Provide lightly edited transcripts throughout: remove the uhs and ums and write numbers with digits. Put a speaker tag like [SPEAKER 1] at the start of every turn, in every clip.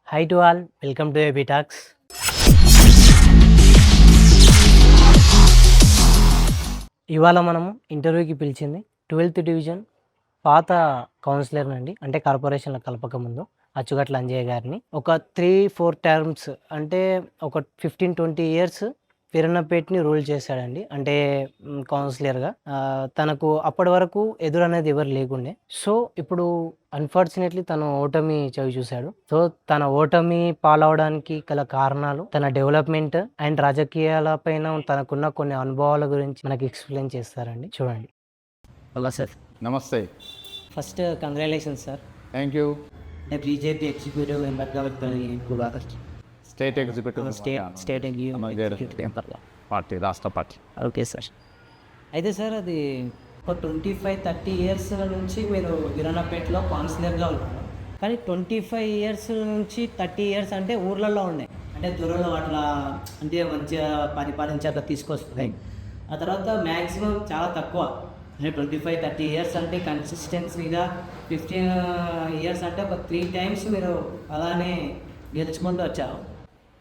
[SPEAKER 1] Hi to all, welcome to AB Talks. ఇవాళ మనము ఇంటర్వ్యూకి పిలిచింది 12th డివిజన్ పాత కౌన్సిలర్ అండి, అంటే కార్పొరేషన్లో కలపక ముందు అచ్చుగట్ల అంజయ్య గారిని. ఒక 3-4 టర్మ్స్ అంటే ఒక 15-20 ఇయర్స్ వీరన్నపేటని రూల్ చేశాడండి, అంటే కౌన్సిలర్గా. తనకు అప్పటి వరకు ఎదురు అనేది ఎవరు లేకుండే. సో ఇప్పుడు అన్ఫార్చునేట్లీ తను ఓటమి చవి చూశాడు. సో తన ఓటమి పాలవడానికి గల కారణాలు, తన డెవలప్మెంట్ అండ్ రాజకీయాల పైన తనకున్న కొన్ని అనుభవాల గురించి మనకి ఎక్స్ప్లెయిన్ చేస్తారండి. చూడండి. Hello sir.
[SPEAKER 2] నమస్తే.
[SPEAKER 1] First congratulations sir.
[SPEAKER 2] Thank you.
[SPEAKER 1] నేను బీజేపీ ఎగ్జిక్యూటివ్ మెంబర్గా
[SPEAKER 2] స్టేట్ ఎగ్జిక్యూటివ్
[SPEAKER 1] స్టేట్
[SPEAKER 2] పార్టీ, రాష్ట్ర పార్టీ.
[SPEAKER 1] Okay sir. అయితే సార్ అది ఒక 25-30 ఇయర్స్ నుంచి మీరు వీరన్నపేటలో కౌన్సిలర్గా ఉన్నారు. కానీ 25 ఇయర్స్ నుంచి 30 ఇయర్స్ అంటే ఊర్లలో ఉన్నాయి, అంటే దూరంలో అట్లా అంటే మంచిగా పరిపాలించాక తీసుకొస్తున్నాయి. ఆ తర్వాత మ్యాక్సిమం చాలా తక్కువ, అంటే 25-30 ఇయర్స్ అంటే కన్సిస్టెన్సీగా 15 ఇయర్స్ అంటే ఒక 3 టైమ్స్ మీరు అలానే గెలుచుకుంటూ వచ్చారు.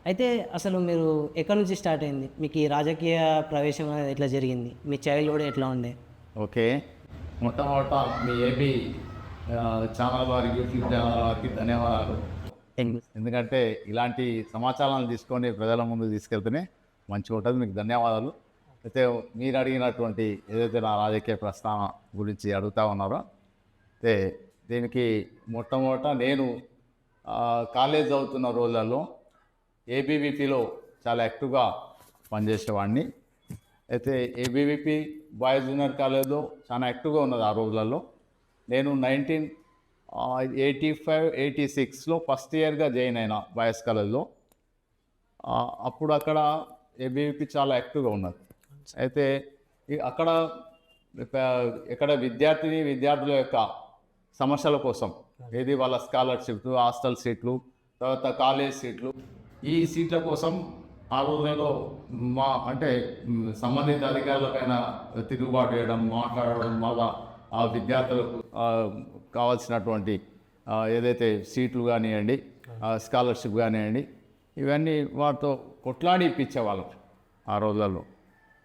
[SPEAKER 1] అయితే అసలు మీరు ఎక్కడి నుంచి స్టార్ట్ అయింది, మీకు ఈ రాజకీయ ప్రవేశం అనేది ఎట్లా జరిగింది, మీ చైల్డ్హుడ్ ఎట్లా ఉండే?
[SPEAKER 2] ఓకే, మొట్టమొదట మీ ఏబీ ఛానల్ వారికి, యూట్యూబ్ ఛానల్ వారికి ధన్యవాదాలు. ఎందుకంటే ఇలాంటి సమాచారాలను తీసుకొని ప్రజల ముందు తీసుకెళ్తేనే మంచిగా ఉంటుంది. మీకు ధన్యవాదాలు. అయితే మీరు అడిగినటువంటి ఏదైతే నా రాజకీయ ప్రస్థానం గురించి అడుగుతూ ఉన్నారో, అయితే దీనికి మొట్టమొదట నేను కాలేజ్ చదువుతున్న రోజులలో ఏబీవీపీలో చాలా యాక్టివ్గా పనిచేసేవాడిని. అయితే ఏబీవీపీ బాయ్స్ జూనియర్ కాలేజ్లో చాలా యాక్టివ్గా ఉన్నది ఆ రోజులలో. నేను 1985-86లో ఫస్ట్ ఇయర్గా జాయిన్ అయినా బాయ్స్ కాలేజ్లో. అప్పుడు అక్కడ ఏబీవీపీ చాలా యాక్టివ్గా ఉన్నది. అయితే ఇక్కడ విద్యార్థుల యొక్క సమస్యల కోసం, ఏది వాళ్ళ స్కాలర్షిప్లు, హాస్టల్ సీట్లు, తర్వాత కాలేజ్ సీట్లు, ఈ సీట్ల కోసం ఆ రోజుల్లో సంబంధిత అధికారులపైన తిరుగుబాటు చేయడం, మాట్లాడడం వల్ల ఆ విద్యార్థులకు కావాల్సినటువంటి ఏదైతే సీట్లు కానివ్వండి, స్కాలర్షిప్ కానివ్వండి, ఇవన్నీ వాటితో కొట్లాడి ఇప్పించేవాళ్ళం ఆ రోజులలో.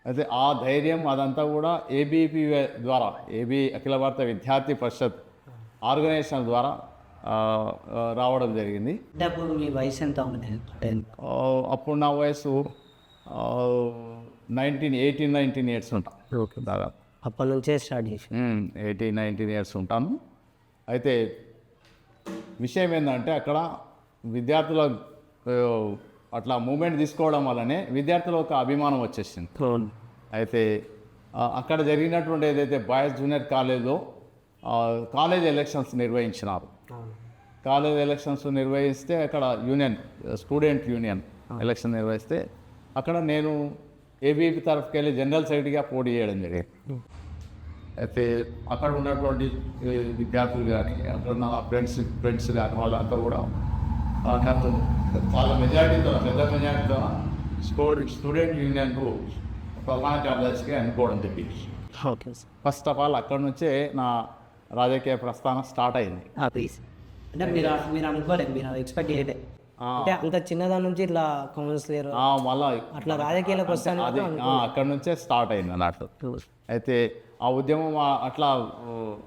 [SPEAKER 2] అయితే ఆ ధైర్యం అదంతా కూడా ఏబీపీ ద్వారా, అఖిల భారత విద్యార్థి పరిషత్ ఆర్గనైజేషన్ ద్వారా రావడం జరిగింది.
[SPEAKER 1] అప్పుడు మీ వయసు ఎంత ఉంది?
[SPEAKER 2] అప్పుడు నా వయసు 18-19 ఇయర్స్ ఉంటాను.
[SPEAKER 1] ఓకే, దాదాపు అప్పటి నుంచే స్టార్ట్ చేసి
[SPEAKER 2] 18-19 ఇయర్స్ ఉంటాను. అయితే విషయం ఏంటంటే అక్కడ విద్యార్థుల అట్లా మూమెంట్ తీసుకోవడం వల్లనే విద్యార్థుల ఒక అభిమానం వచ్చేసింది. అయితే అక్కడ జరిగినటువంటి ఏదైతే బాయ్స్ జూనియర్ కాలేజ్లో కాలేజ్ ఎలక్షన్స్ నిర్వహించినారు. కాలేజ్ ఎలక్షన్స్ నిర్వహిస్తే అక్కడ స్టూడెంట్ యూనియన్ ఎలక్షన్ నిర్వహిస్తే అక్కడ నేను ఏబీపీ తరఫుకి వెళ్ళి జనరల్ సెక్రటరీగా పోటీ చేయడం జరిగింది. అయితే అక్కడ ఉన్నటువంటి విద్యార్థులు కానీ, అక్కడ ఉన్న ఫ్రెండ్స్ కానీ వాళ్ళంతా కూడా వాళ్ళ మెజార్టీతో, పెద్ద మెజార్టీతో స్టూడెంట్ యూనియన్కు ప్రధాన కార్యదర్శిగా ఎన్నుకోవడం జరిగింది. ఫస్ట్ ఆఫ్ ఆల్ అక్కడ నుంచే నా రాజకీయ ప్రస్థానం స్టార్ట్ అయింది.
[SPEAKER 1] అంటే మీరు అనుకోలేదు, మీరు ఎక్స్పెక్ట్ చేయలేదు, అంటే అంత చిన్నదాని నుంచి ఇట్లా కౌన్సిలర్
[SPEAKER 2] మళ్ళీ
[SPEAKER 1] అట్లా రాజకీయాలకు వస్తాను,
[SPEAKER 2] అది అక్కడ నుంచే స్టార్ట్ అయింది అన్నట్టు. అయితే ఆ ఉద్యమం అట్లా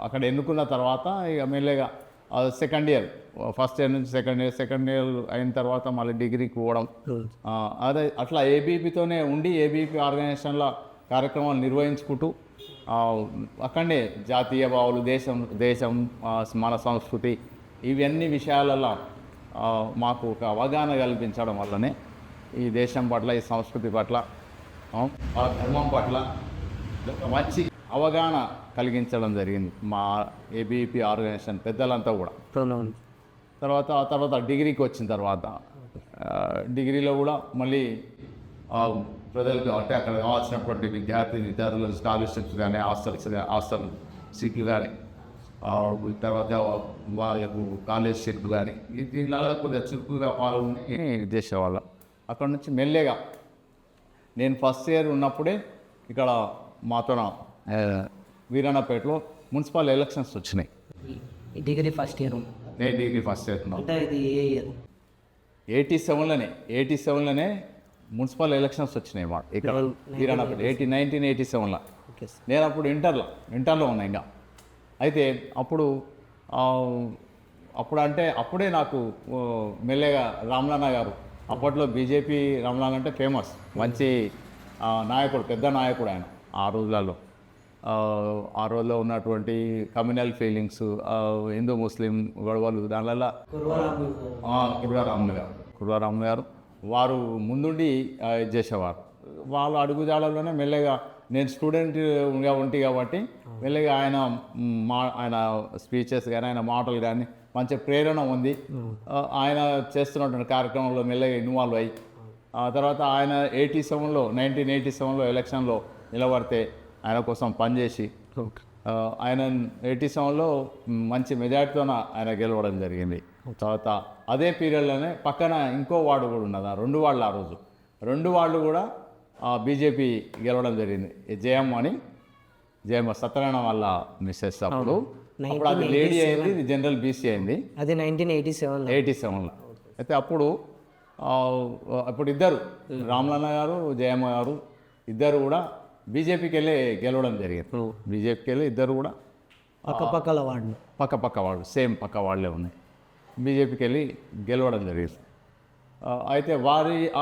[SPEAKER 2] అక్కడ ఎన్నుకున్న తర్వాత ఇక మెల్లగా సెకండ్ ఇయర్, ఫస్ట్ ఇయర్ నుంచి సెకండ్ ఇయర్ అయిన తర్వాత మళ్ళీ డిగ్రీకి పోవడం, అదే అట్లా ఏబీపీతోనే ఉండి ఏబీపీ ఆర్గనైజేషన్ల కార్యక్రమాలు నిర్వహించుకుంటూ అక్కడనే జాతీయ భావాలు, దేశం మన సంస్కృతి, ఇవన్నీ విషయాలలో మాకు ఒక అవగాహన కల్పించడం వల్లనే ఈ దేశం పట్ల, ఈ సంస్కృతి పట్ల, ఆ ధర్మం పట్ల మంచి అవగాహన కలిగించడం జరిగింది మా ఏబీపీ ఆర్గనైజేషన్ పెద్దలంతా కూడా. తర్వాత డిగ్రీకి వచ్చిన తర్వాత డిగ్రీలో కూడా మళ్ళీ ప్రజలకు అంటే అక్కడ కావాల్సినటువంటి విద్యార్థులు స్కాలర్షిప్స్ కానీ, హాస్టల్ సీట్లు కానీ, తర్వాత వాళ్ళకు కాలేజ్ సీట్లు కానీ, దీనిలో కొద్దిగా చురుకుగా పాల్గొని చేసేవాళ్ళం. అక్కడ నుంచి మెల్లగా నేను ఫస్ట్ ఇయర్ ఉన్నప్పుడే ఇక్కడ మాతోన వీరన్నపేటలో మున్సిపల్ ఎలక్షన్స్ వచ్చినాయి.
[SPEAKER 1] Degree first year?
[SPEAKER 2] నేను డిగ్రీ ఫస్ట్ ఇయర్ ఉన్నాను.
[SPEAKER 1] అంటే ఇది ఏ ఇయర్?
[SPEAKER 2] 87లోనే మున్సిపల్ ఎలక్షన్స్ వచ్చినాయి మాట ఇక్కడ వీరాణపేట 1987లో.
[SPEAKER 1] Okay sir.
[SPEAKER 2] నేను అప్పుడు ఇంటర్లో ఉన్నా ఇంకా. అయితే అప్పుడే నాకు మెల్లగా రామ్లానా గారు, అప్పట్లో బీజేపీ రామ్లానా అంటే ఫేమస్, మంచి నాయకుడు, పెద్ద నాయకుడు ఆయన. ఆ రోజుల్లో ఉన్నటువంటి కమ్యూనల్ ఫీలింగ్స్, హిందూ ముస్లిం గొడవలు, దానివల్ల కుర్వారాములు గారు వారు ముందుండి ఇది చేసేవారు. వాళ్ళ అడుగుజాడల్లోనే మెల్లగా నేను స్టూడెంట్గా ఉంటి కాబట్టి మెల్లగా ఆయన స్పీచెస్ కానీ ఆయన మాటలు కానీ మంచి ప్రేరణ ఉంది. ఆయన చేస్తున్నటువంటి కార్యక్రమంలో మెల్లగా ఇన్వాల్వ్ అయ్యి ఆ తర్వాత ఆయన 1987లో ఎలక్షన్లో నిలబడితే ఆయన కోసం పనిచేసి ఆయన 87లో మంచి మెజార్టీతో ఆయన గెలవడం జరిగింది. తర్వాత అదే పీరియడ్లోనే పక్కన ఇంకో వార్డు కూడా ఉన్నది, 2 వార్డులు. ఆ రోజు 2 వార్డులు కూడా బీజేపీ గెలవడం జరిగింది. జయమ్మ సత్యనారాయణ వాళ్ళ మిస్సెస్. అప్పుడు అది లేడీ అయింది, ఇది జనరల్ బీసీ అయింది.
[SPEAKER 1] అది 1987లో.
[SPEAKER 2] అయితే అప్పుడు ఇద్దరు రామ్లన్న గారు, జయమ్మ గారు ఇద్దరు కూడా బీజేపీకి వెళ్ళి గెలవడం జరిగింది. బీజేపీకి వెళ్ళి ఇద్దరు కూడా పక్క వాళ్ళు సేమ్ పక్క వాళ్ళే ఉన్నాయి, బీజేపీకి వెళ్ళి గెలవడం జరిగింది. అయితే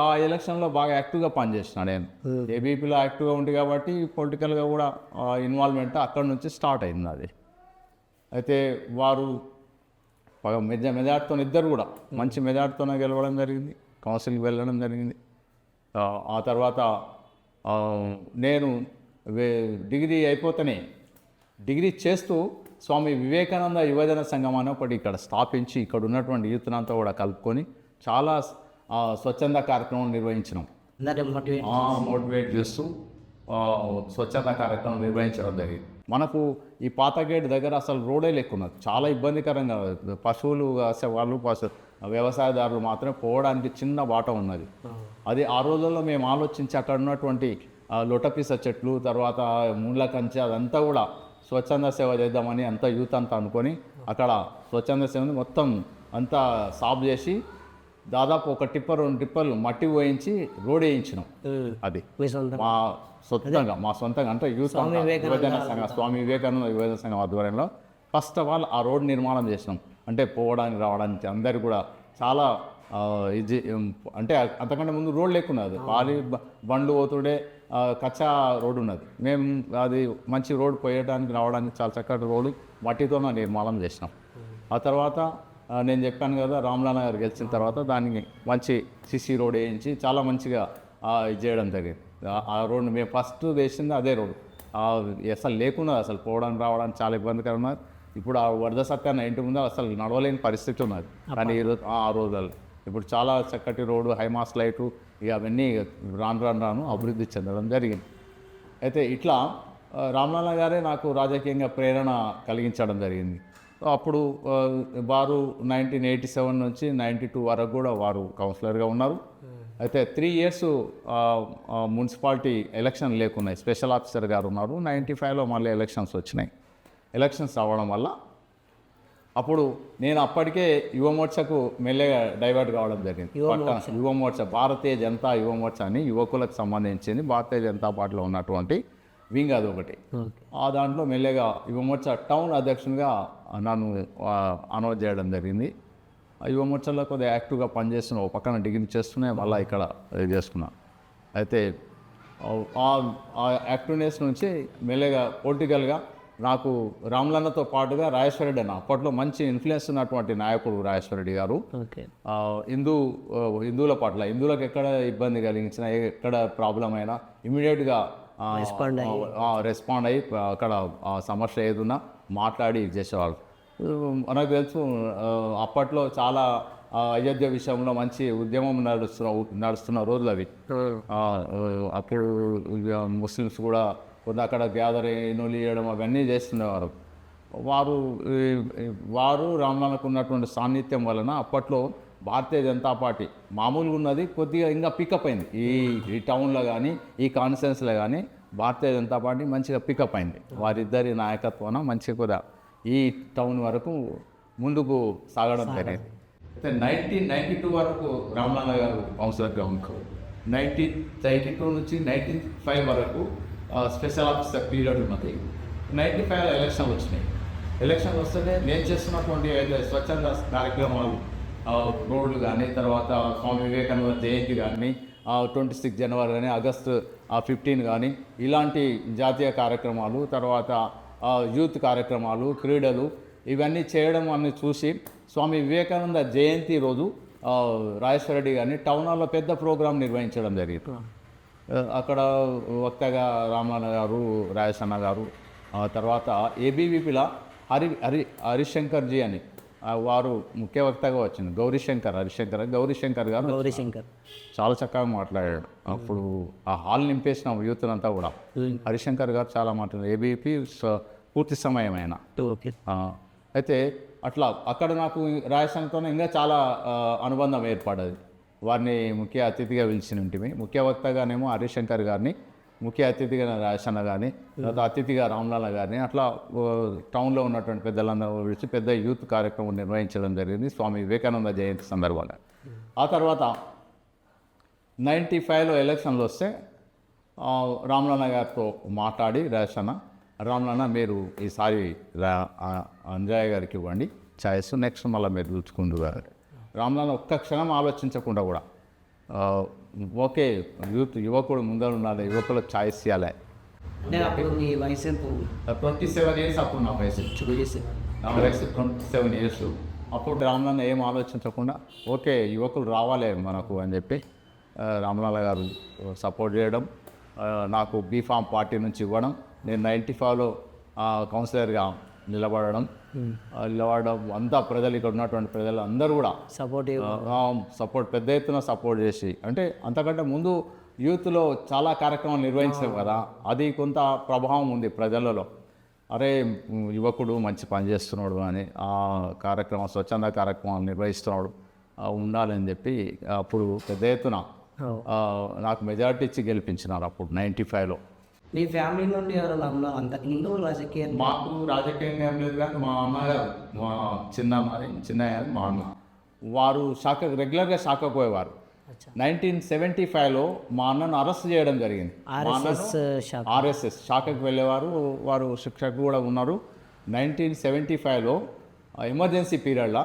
[SPEAKER 2] ఆ ఎలక్షన్లో బాగా యాక్టివ్గా పనిచేస్తున్నాడు నేను. ఏబీపీలో యాక్టివ్గా ఉంది కాబట్టి పొలిటికల్గా కూడా ఇన్వాల్వ్మెంట్ అక్కడి నుంచి స్టార్ట్ అయింది అది. అయితే వారు మెజార్టీతో ఇద్దరు కూడా మంచి మెజార్టీతోనే గెలవడం జరిగింది, కౌన్సిల్కి వెళ్ళడం జరిగింది. ఆ తర్వాత నేను డిగ్రీ చేస్తూ స్వామి వివేకానంద యువజన సంఘం అని ఒకటి ఇక్కడ స్థాపించి ఇక్కడ ఉన్నటువంటి యూత్నంతా కూడా కలుపుకొని చాలా స్వచ్ఛంద కార్యక్రమం నిర్వహించినాం. మోటివేట్ చేస్తూ స్వచ్ఛంద కార్యక్రమం నిర్వహించడం జరిగింది. మనకు ఈ పాత గేట్ దగ్గర అసలు రోడే లేకున్నది, చాలా ఇబ్బందికరంగా. పశువులు వాళ్ళు వ్యవసాయదారులు మాత్రమే పోవడానికి చిన్న బాట ఉన్నది. అది ఆ రోజుల్లో మేము ఆలోచించి అక్కడ ఉన్నటువంటి లొటపిస చెట్లు, తర్వాత ముండ్ల కంచె, అదంతా కూడా స్వచ్ఛంద సేవ చేద్దామని అంతా యూత్ అంతా అనుకొని అక్కడ స్వచ్ఛంద సేవని మొత్తం అంతా సాఫ్ చేసి దాదాపు 1 టిప్పర్ 2 టిప్పర్లు మట్టి పోయించి రోడ్ వేయించినాం. అది మా సొంతంగా అంటే యూత్ యువజన సంఘం, స్వామి వివేకానంద యువజన సంఘం ఆధ్వర్యంలో ఫస్ట్ ఆఫ్ ఆల్ ఆ రోడ్ నిర్మాణం చేసినాం. అంటే పోవడానికి రావడానికి అందరు కూడా చాలా ఇది. అంటే అంతకంటే ముందు రోడ్ లేకున్నది, బండ్లు పోతుండే కచ్చా రోడ్డు ఉన్నది. మేము అది మంచి రోడ్ పోయడానికి రావడానికి చాలా చక్కటి రోడ్డు మట్టితో నిర్మాణం చేసినాం. ఆ తర్వాత నేను చెప్పాను కదా, రామ్లానా గారు గెలిచిన తర్వాత దానికి మంచి సిసి రోడ్ వేయించి చాలా మంచిగా ఇది చేయడం జరిగింది. ఆ రోడ్డు మేము ఫస్ట్ వేసింది అదే రోడ్డు. అసలు లేకుండా అసలు పోవడానికి రావడానికి చాలా ఇబ్బందికరంగా ఉన్నది. ఇప్పుడు ఆ వరద సత్యాన్ని ఇంటి ముందు అసలు నడవలేని పరిస్థితి ఉన్నది. కానీ ఆ రోజుల్లో ఇప్పుడు చాలా చక్కటి రోడ్డు, హైమాస్ లైటు, ఇక అవన్నీ రాను అభివృద్ధి చెందడం జరిగింది. అయితే ఇట్లా రామ్లానా గారే నాకు రాజకీయంగా ప్రేరణ కలిగించడం జరిగింది. అప్పుడు వారు 1987 నుంచి 92 వరకు కూడా వారు కౌన్సిలర్గా ఉన్నారు. అయితే 3 years మున్సిపాలిటీ ఎలక్షన్ లేకున్నాయి, స్పెషల్ ఆఫీసర్ గారు ఉన్నారు. 95లో మళ్ళీ ఎలక్షన్స్ వచ్చినాయి. ఎలక్షన్స్ అవ్వడం వల్ల అప్పుడు నేను అప్పటికే యువమోర్చకు మెల్లగా డైవర్ట్ కావడం జరిగింది. యువమోర్చ, భారతీయ జనతా యువమోర్చ అని యువకులకు సంబంధించింది భారతీయ జనతా పార్టీలో ఉన్నటువంటి వింగ్ అది ఒకటి. ఆ దాంట్లో మెల్లగా యువమోర్చ టౌన్ అధ్యక్షునిగా నన్ను అనౌన్స్ చేయడం జరిగింది. యువమోర్చలో కొద్దిగా యాక్టివ్గా పనిచేస్తున్నా, ఒక పక్కన డిగ్రీ చేస్తూనే మళ్ళీ ఇక్కడ చేసుకున్నా. అయితే ఆ యాక్టివ్నెస్ నుంచి మెల్లగా పొలిటికల్గా నాకు రామ్లన్నతో పాటుగా రాజేశ్వరరెడ్డి అన్న, అప్పట్లో మంచి ఇన్ఫ్లుయెన్స్ ఉన్నటువంటి నాయకుడు రాజేశ్వరరెడ్డి గారు. హిందువుల పట్ల, హిందువులకు ఎక్కడ ఇబ్బంది కలిగించినా, ఎక్కడ ప్రాబ్లం అయినా ఇమీడియట్గా రెస్పాండ్ అయ్యి అక్కడ సమస్య ఏదున్నా మాట్లాడి చేసేవాళ్ళు. మనకు తెలుసు అప్పట్లో చాలా అయోధ్య విషయంలో మంచి ఉద్యమం నడుస్తున్న రోజులు అవి. అప్పుడు ముస్లిమ్స్ కూడా కొంత అక్కడ గ్యాదర్ నూలి చేయడం అవన్నీ చేస్తున్నవారు. వారు రామ్లానాకు ఉన్నటువంటి సాన్నిధ్యం వలన అప్పట్లో భారతీయ జనతా పార్టీ మామూలుగా ఉన్నది కొద్దిగా ఇంకా పికప్ అయింది. ఈ టౌన్లో కానీ ఈ కాన్స్టిట్యున్సీలో కానీ భారతీయ జనతా పార్టీ మంచిగా పికప్ అయింది. వారిద్దరి నాయకత్వాన మంచిగా కూడా ఈ టౌన్ వరకు ముందుకు సాగడం జరిగింది. అయితే 1992 వరకు రామనాన్న గారు కౌన్సిలర్గా ఉన్నారు. 1992 నుంచి 1995 వరకు స్పెషల్ ఆఫీసర్ పీరియడ్ ఉన్నది. 95 ఎలక్షన్లు వచ్చినాయి. ఎలక్షన్లు వస్తేనే నేను చేస్తున్నటువంటి స్వచ్ఛంద కార్యక్రమాలు, రోడ్లు కానీ, తర్వాత స్వామి వివేకానంద జయంతి కానీ, 26 జనవరి కానీ, ఆగస్టు 15 కానీ, ఇలాంటి జాతీయ కార్యక్రమాలు, తర్వాత యూత్ కార్యక్రమాలు, క్రీడలు, ఇవన్నీ చేయడం అన్ని చూసి స్వామి వివేకానంద జయంతి రోజు రాజేశ్వర రెడ్డి గారిని టౌన్ హాల్లో పెద్ద ప్రోగ్రాం నిర్వహించడం జరిగింది. అక్కడ వక్తగా రామనాన్న గారు, రాజేశన్న గారు, తర్వాత ఏబీవీపీల హరిశంకర్జీ అని వారు ముఖ్య వక్తగా వచ్చింది. గౌరీశంకర్ గారు చాలా చక్కగా మాట్లాడాడు. అప్పుడు ఆ హాల్ నింపేసిన యూత్నంతా కూడా హరిశంకర్ గారు చాలా మాట్లాడారు. ఏబీవీపీ పూర్తి సమయం ఆయన. అయితే అట్లా అక్కడ నాకు రాజస్థాన్తో ఇంకా చాలా అనుబంధం ఏర్పడ్డది. వారిని ముఖ్య అతిథిగా పిలిచిన ఉంటుంది. ముఖ్య వక్తగానేమో హరిశంకర్ గారిని, ముఖ్య అతిథిగా రాజన్న గారిని, తర్వాత అతిథిగా రామలాల గారిని, అట్లా టౌన్లో ఉన్నటువంటి పెద్దలందరూ పిలిచి పెద్ద యూత్ కార్యక్రమం నిర్వహించడం జరిగింది స్వామి వివేకానంద జయంతి సందర్భంగా. ఆ తర్వాత 95లో ఎలక్షన్లు వస్తే రామలాల గారితో మాట్లాడి రామలాన్న మీరు ఈసారి అంజయ్య గారికి ఇవ్వండి ఛాయిస్, నెక్స్ట్ మళ్ళీ మీరు చూసుకుంటూ గారు. రామలాన్న ఒక్క క్షణం ఆలోచించకుండా కూడా ఓకే యువకుడు ముందర ఉండాలి, యువకులకు ఛాయిస్ ఇవ్వాలి. 27 ఇయర్స్ అప్పుడు నా వయసు, నా వయసు 27 ఇయర్స్. అప్పుడు రామలాన్న ఏం ఆలోచించకుండా ఓకే యువకులు రావాలి మనకు అని చెప్పి రామలాల గారు సపోర్ట్ చేయడం, నాకు బీఫామ్ పార్టీ నుంచి ఇవ్వడం, నేను 95లో కౌన్సిలర్గా నిలబడడం అంతా ప్రజలు, ఇక్కడ ఉన్నటువంటి ప్రజలు అందరూ కూడా సపోర్ట్ పెద్ద ఎత్తున సపోర్ట్ చేసి, అంటే అంతకంటే ముందు యూత్లో చాలా కార్యక్రమాలు నిర్వహించాం కదా, అది కొంత ప్రభావం ఉంది ప్రజలలో. అరే యువకుడు మంచి పని చేస్తున్నాడు అని, ఆ కార్యక్రమం స్వచ్ఛంద కార్యక్రమాలు నిర్వహిస్తున్నాడు ఉండాలని చెప్పి అప్పుడు పెద్ద ఎత్తున నాకు మెజారిటీ ఇచ్చి గెలిపించినారు అప్పుడు 95లో.
[SPEAKER 1] మీ ఫ్యామిలీ నుండి ఎవరు అంతకుముందు రాజకీయ?
[SPEAKER 2] మాకు రాజకీయంగా ఏం లేదు, కానీ మా అమ్మగారు, మా చిన్నయ్య మా అన్న, వారు రెగ్యులర్గా శాఖకు పోయేవారు. 1975లో మా అన్నను అరెస్ట్ చేయడం జరిగింది. ఆర్ఎస్ఎస్ శాఖకు వెళ్ళేవారు, వారు శిక్షకు కూడా ఉన్నారు. 1975లో ఎమర్జెన్సీ పీరియడ్లో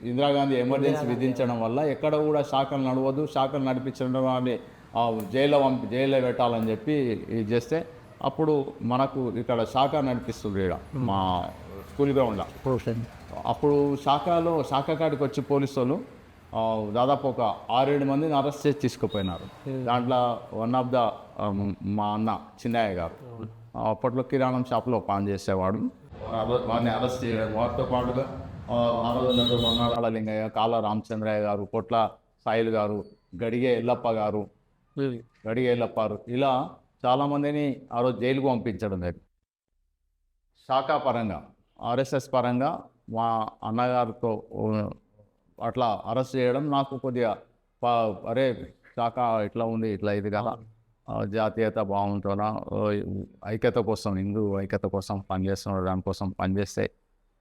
[SPEAKER 2] ఇందిరాగాంధీ ఎమర్జెన్సీ విధించడం వల్ల ఎక్కడ కూడా శాఖలు నడవద్దు, శాఖలు నడిపించడం అని జైల్లో పెట్టాలని చెప్పి ఇది చేస్తే, అప్పుడు మనకు ఇక్కడ శాఖ నడిపిస్తుంది మా స్కూల్ గ్రౌండ్లో. అప్పుడు శాఖ కాడికి వచ్చి పోలీసు వాళ్ళు దాదాపు ఒక 6-7 మందిని అరెస్ట్ చేసి తీసుకుపోయినారు. దాంట్లో వన్ ఆఫ్ ద మా అన్న చిన్నయ్య గారు అప్పట్లో కిరాణం షాప్లో పనిచేసేవాడు. వారిని అరెస్ట్ చేయడం, వారితో పాటుగా మన్నాళ లింగయ్య, కాళ్ళ రామచంద్రయ్య గారు, పొట్ల సాయిల్ గారు, గడిగే ఎల్లప్పారు, ఇలా చాలామందిని ఆ రోజు జైలుకు పంపించడం జరిగింది. శాఖా పరంగా, ఆర్ఎస్ఎస్ పరంగా మా అన్నగారితో అట్లా అరెస్ట్ చేయడం నాకు కొద్దిగా అరే శాఖ ఇట్లా ఉంది, ఇట్లా ఇది కదా, జాతీయత భావంతోన ఐక్యత కోసం, హిందూ ఐక్యత కోసం పనిచేస్తున్నాడు, దానికోసం పనిచేస్తే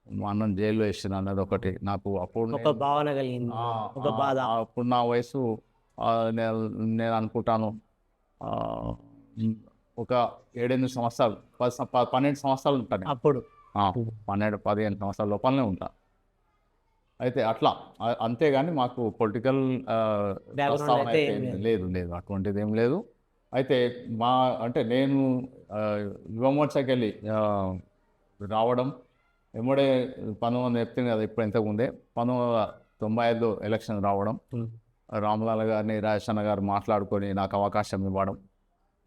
[SPEAKER 2] మా అన్నను జైల్లో వేసిన అన్నది ఒకటి నాకు అప్పుడు
[SPEAKER 1] భావన కలిగింది, ఒక బాధ.
[SPEAKER 2] అప్పుడు నా వయసు నేను అనుకుంటాను ఒక 7-8 సంవత్సరాలు, 12 సంవత్సరాలు ఉంటాను అప్పుడు. 12-15 సంవత్సరాల లోపలనే ఉంటా. అయితే అట్లా అంతేగాని మాకు పొలిటికల్ లేదు అటువంటిది ఏం లేదు. అయితే నేను యువమోర్చాకి వెళ్ళి రావడం ఎమ్మడే 19 చెప్తుంది కదా, ఇప్పుడు ఇంతకుముందే 1995 ఎలక్షన్ రావడం, రామలాల గారిని రాజేశన్న గారు మాట్లాడుకొని నాకు అవకాశం ఇవ్వడం,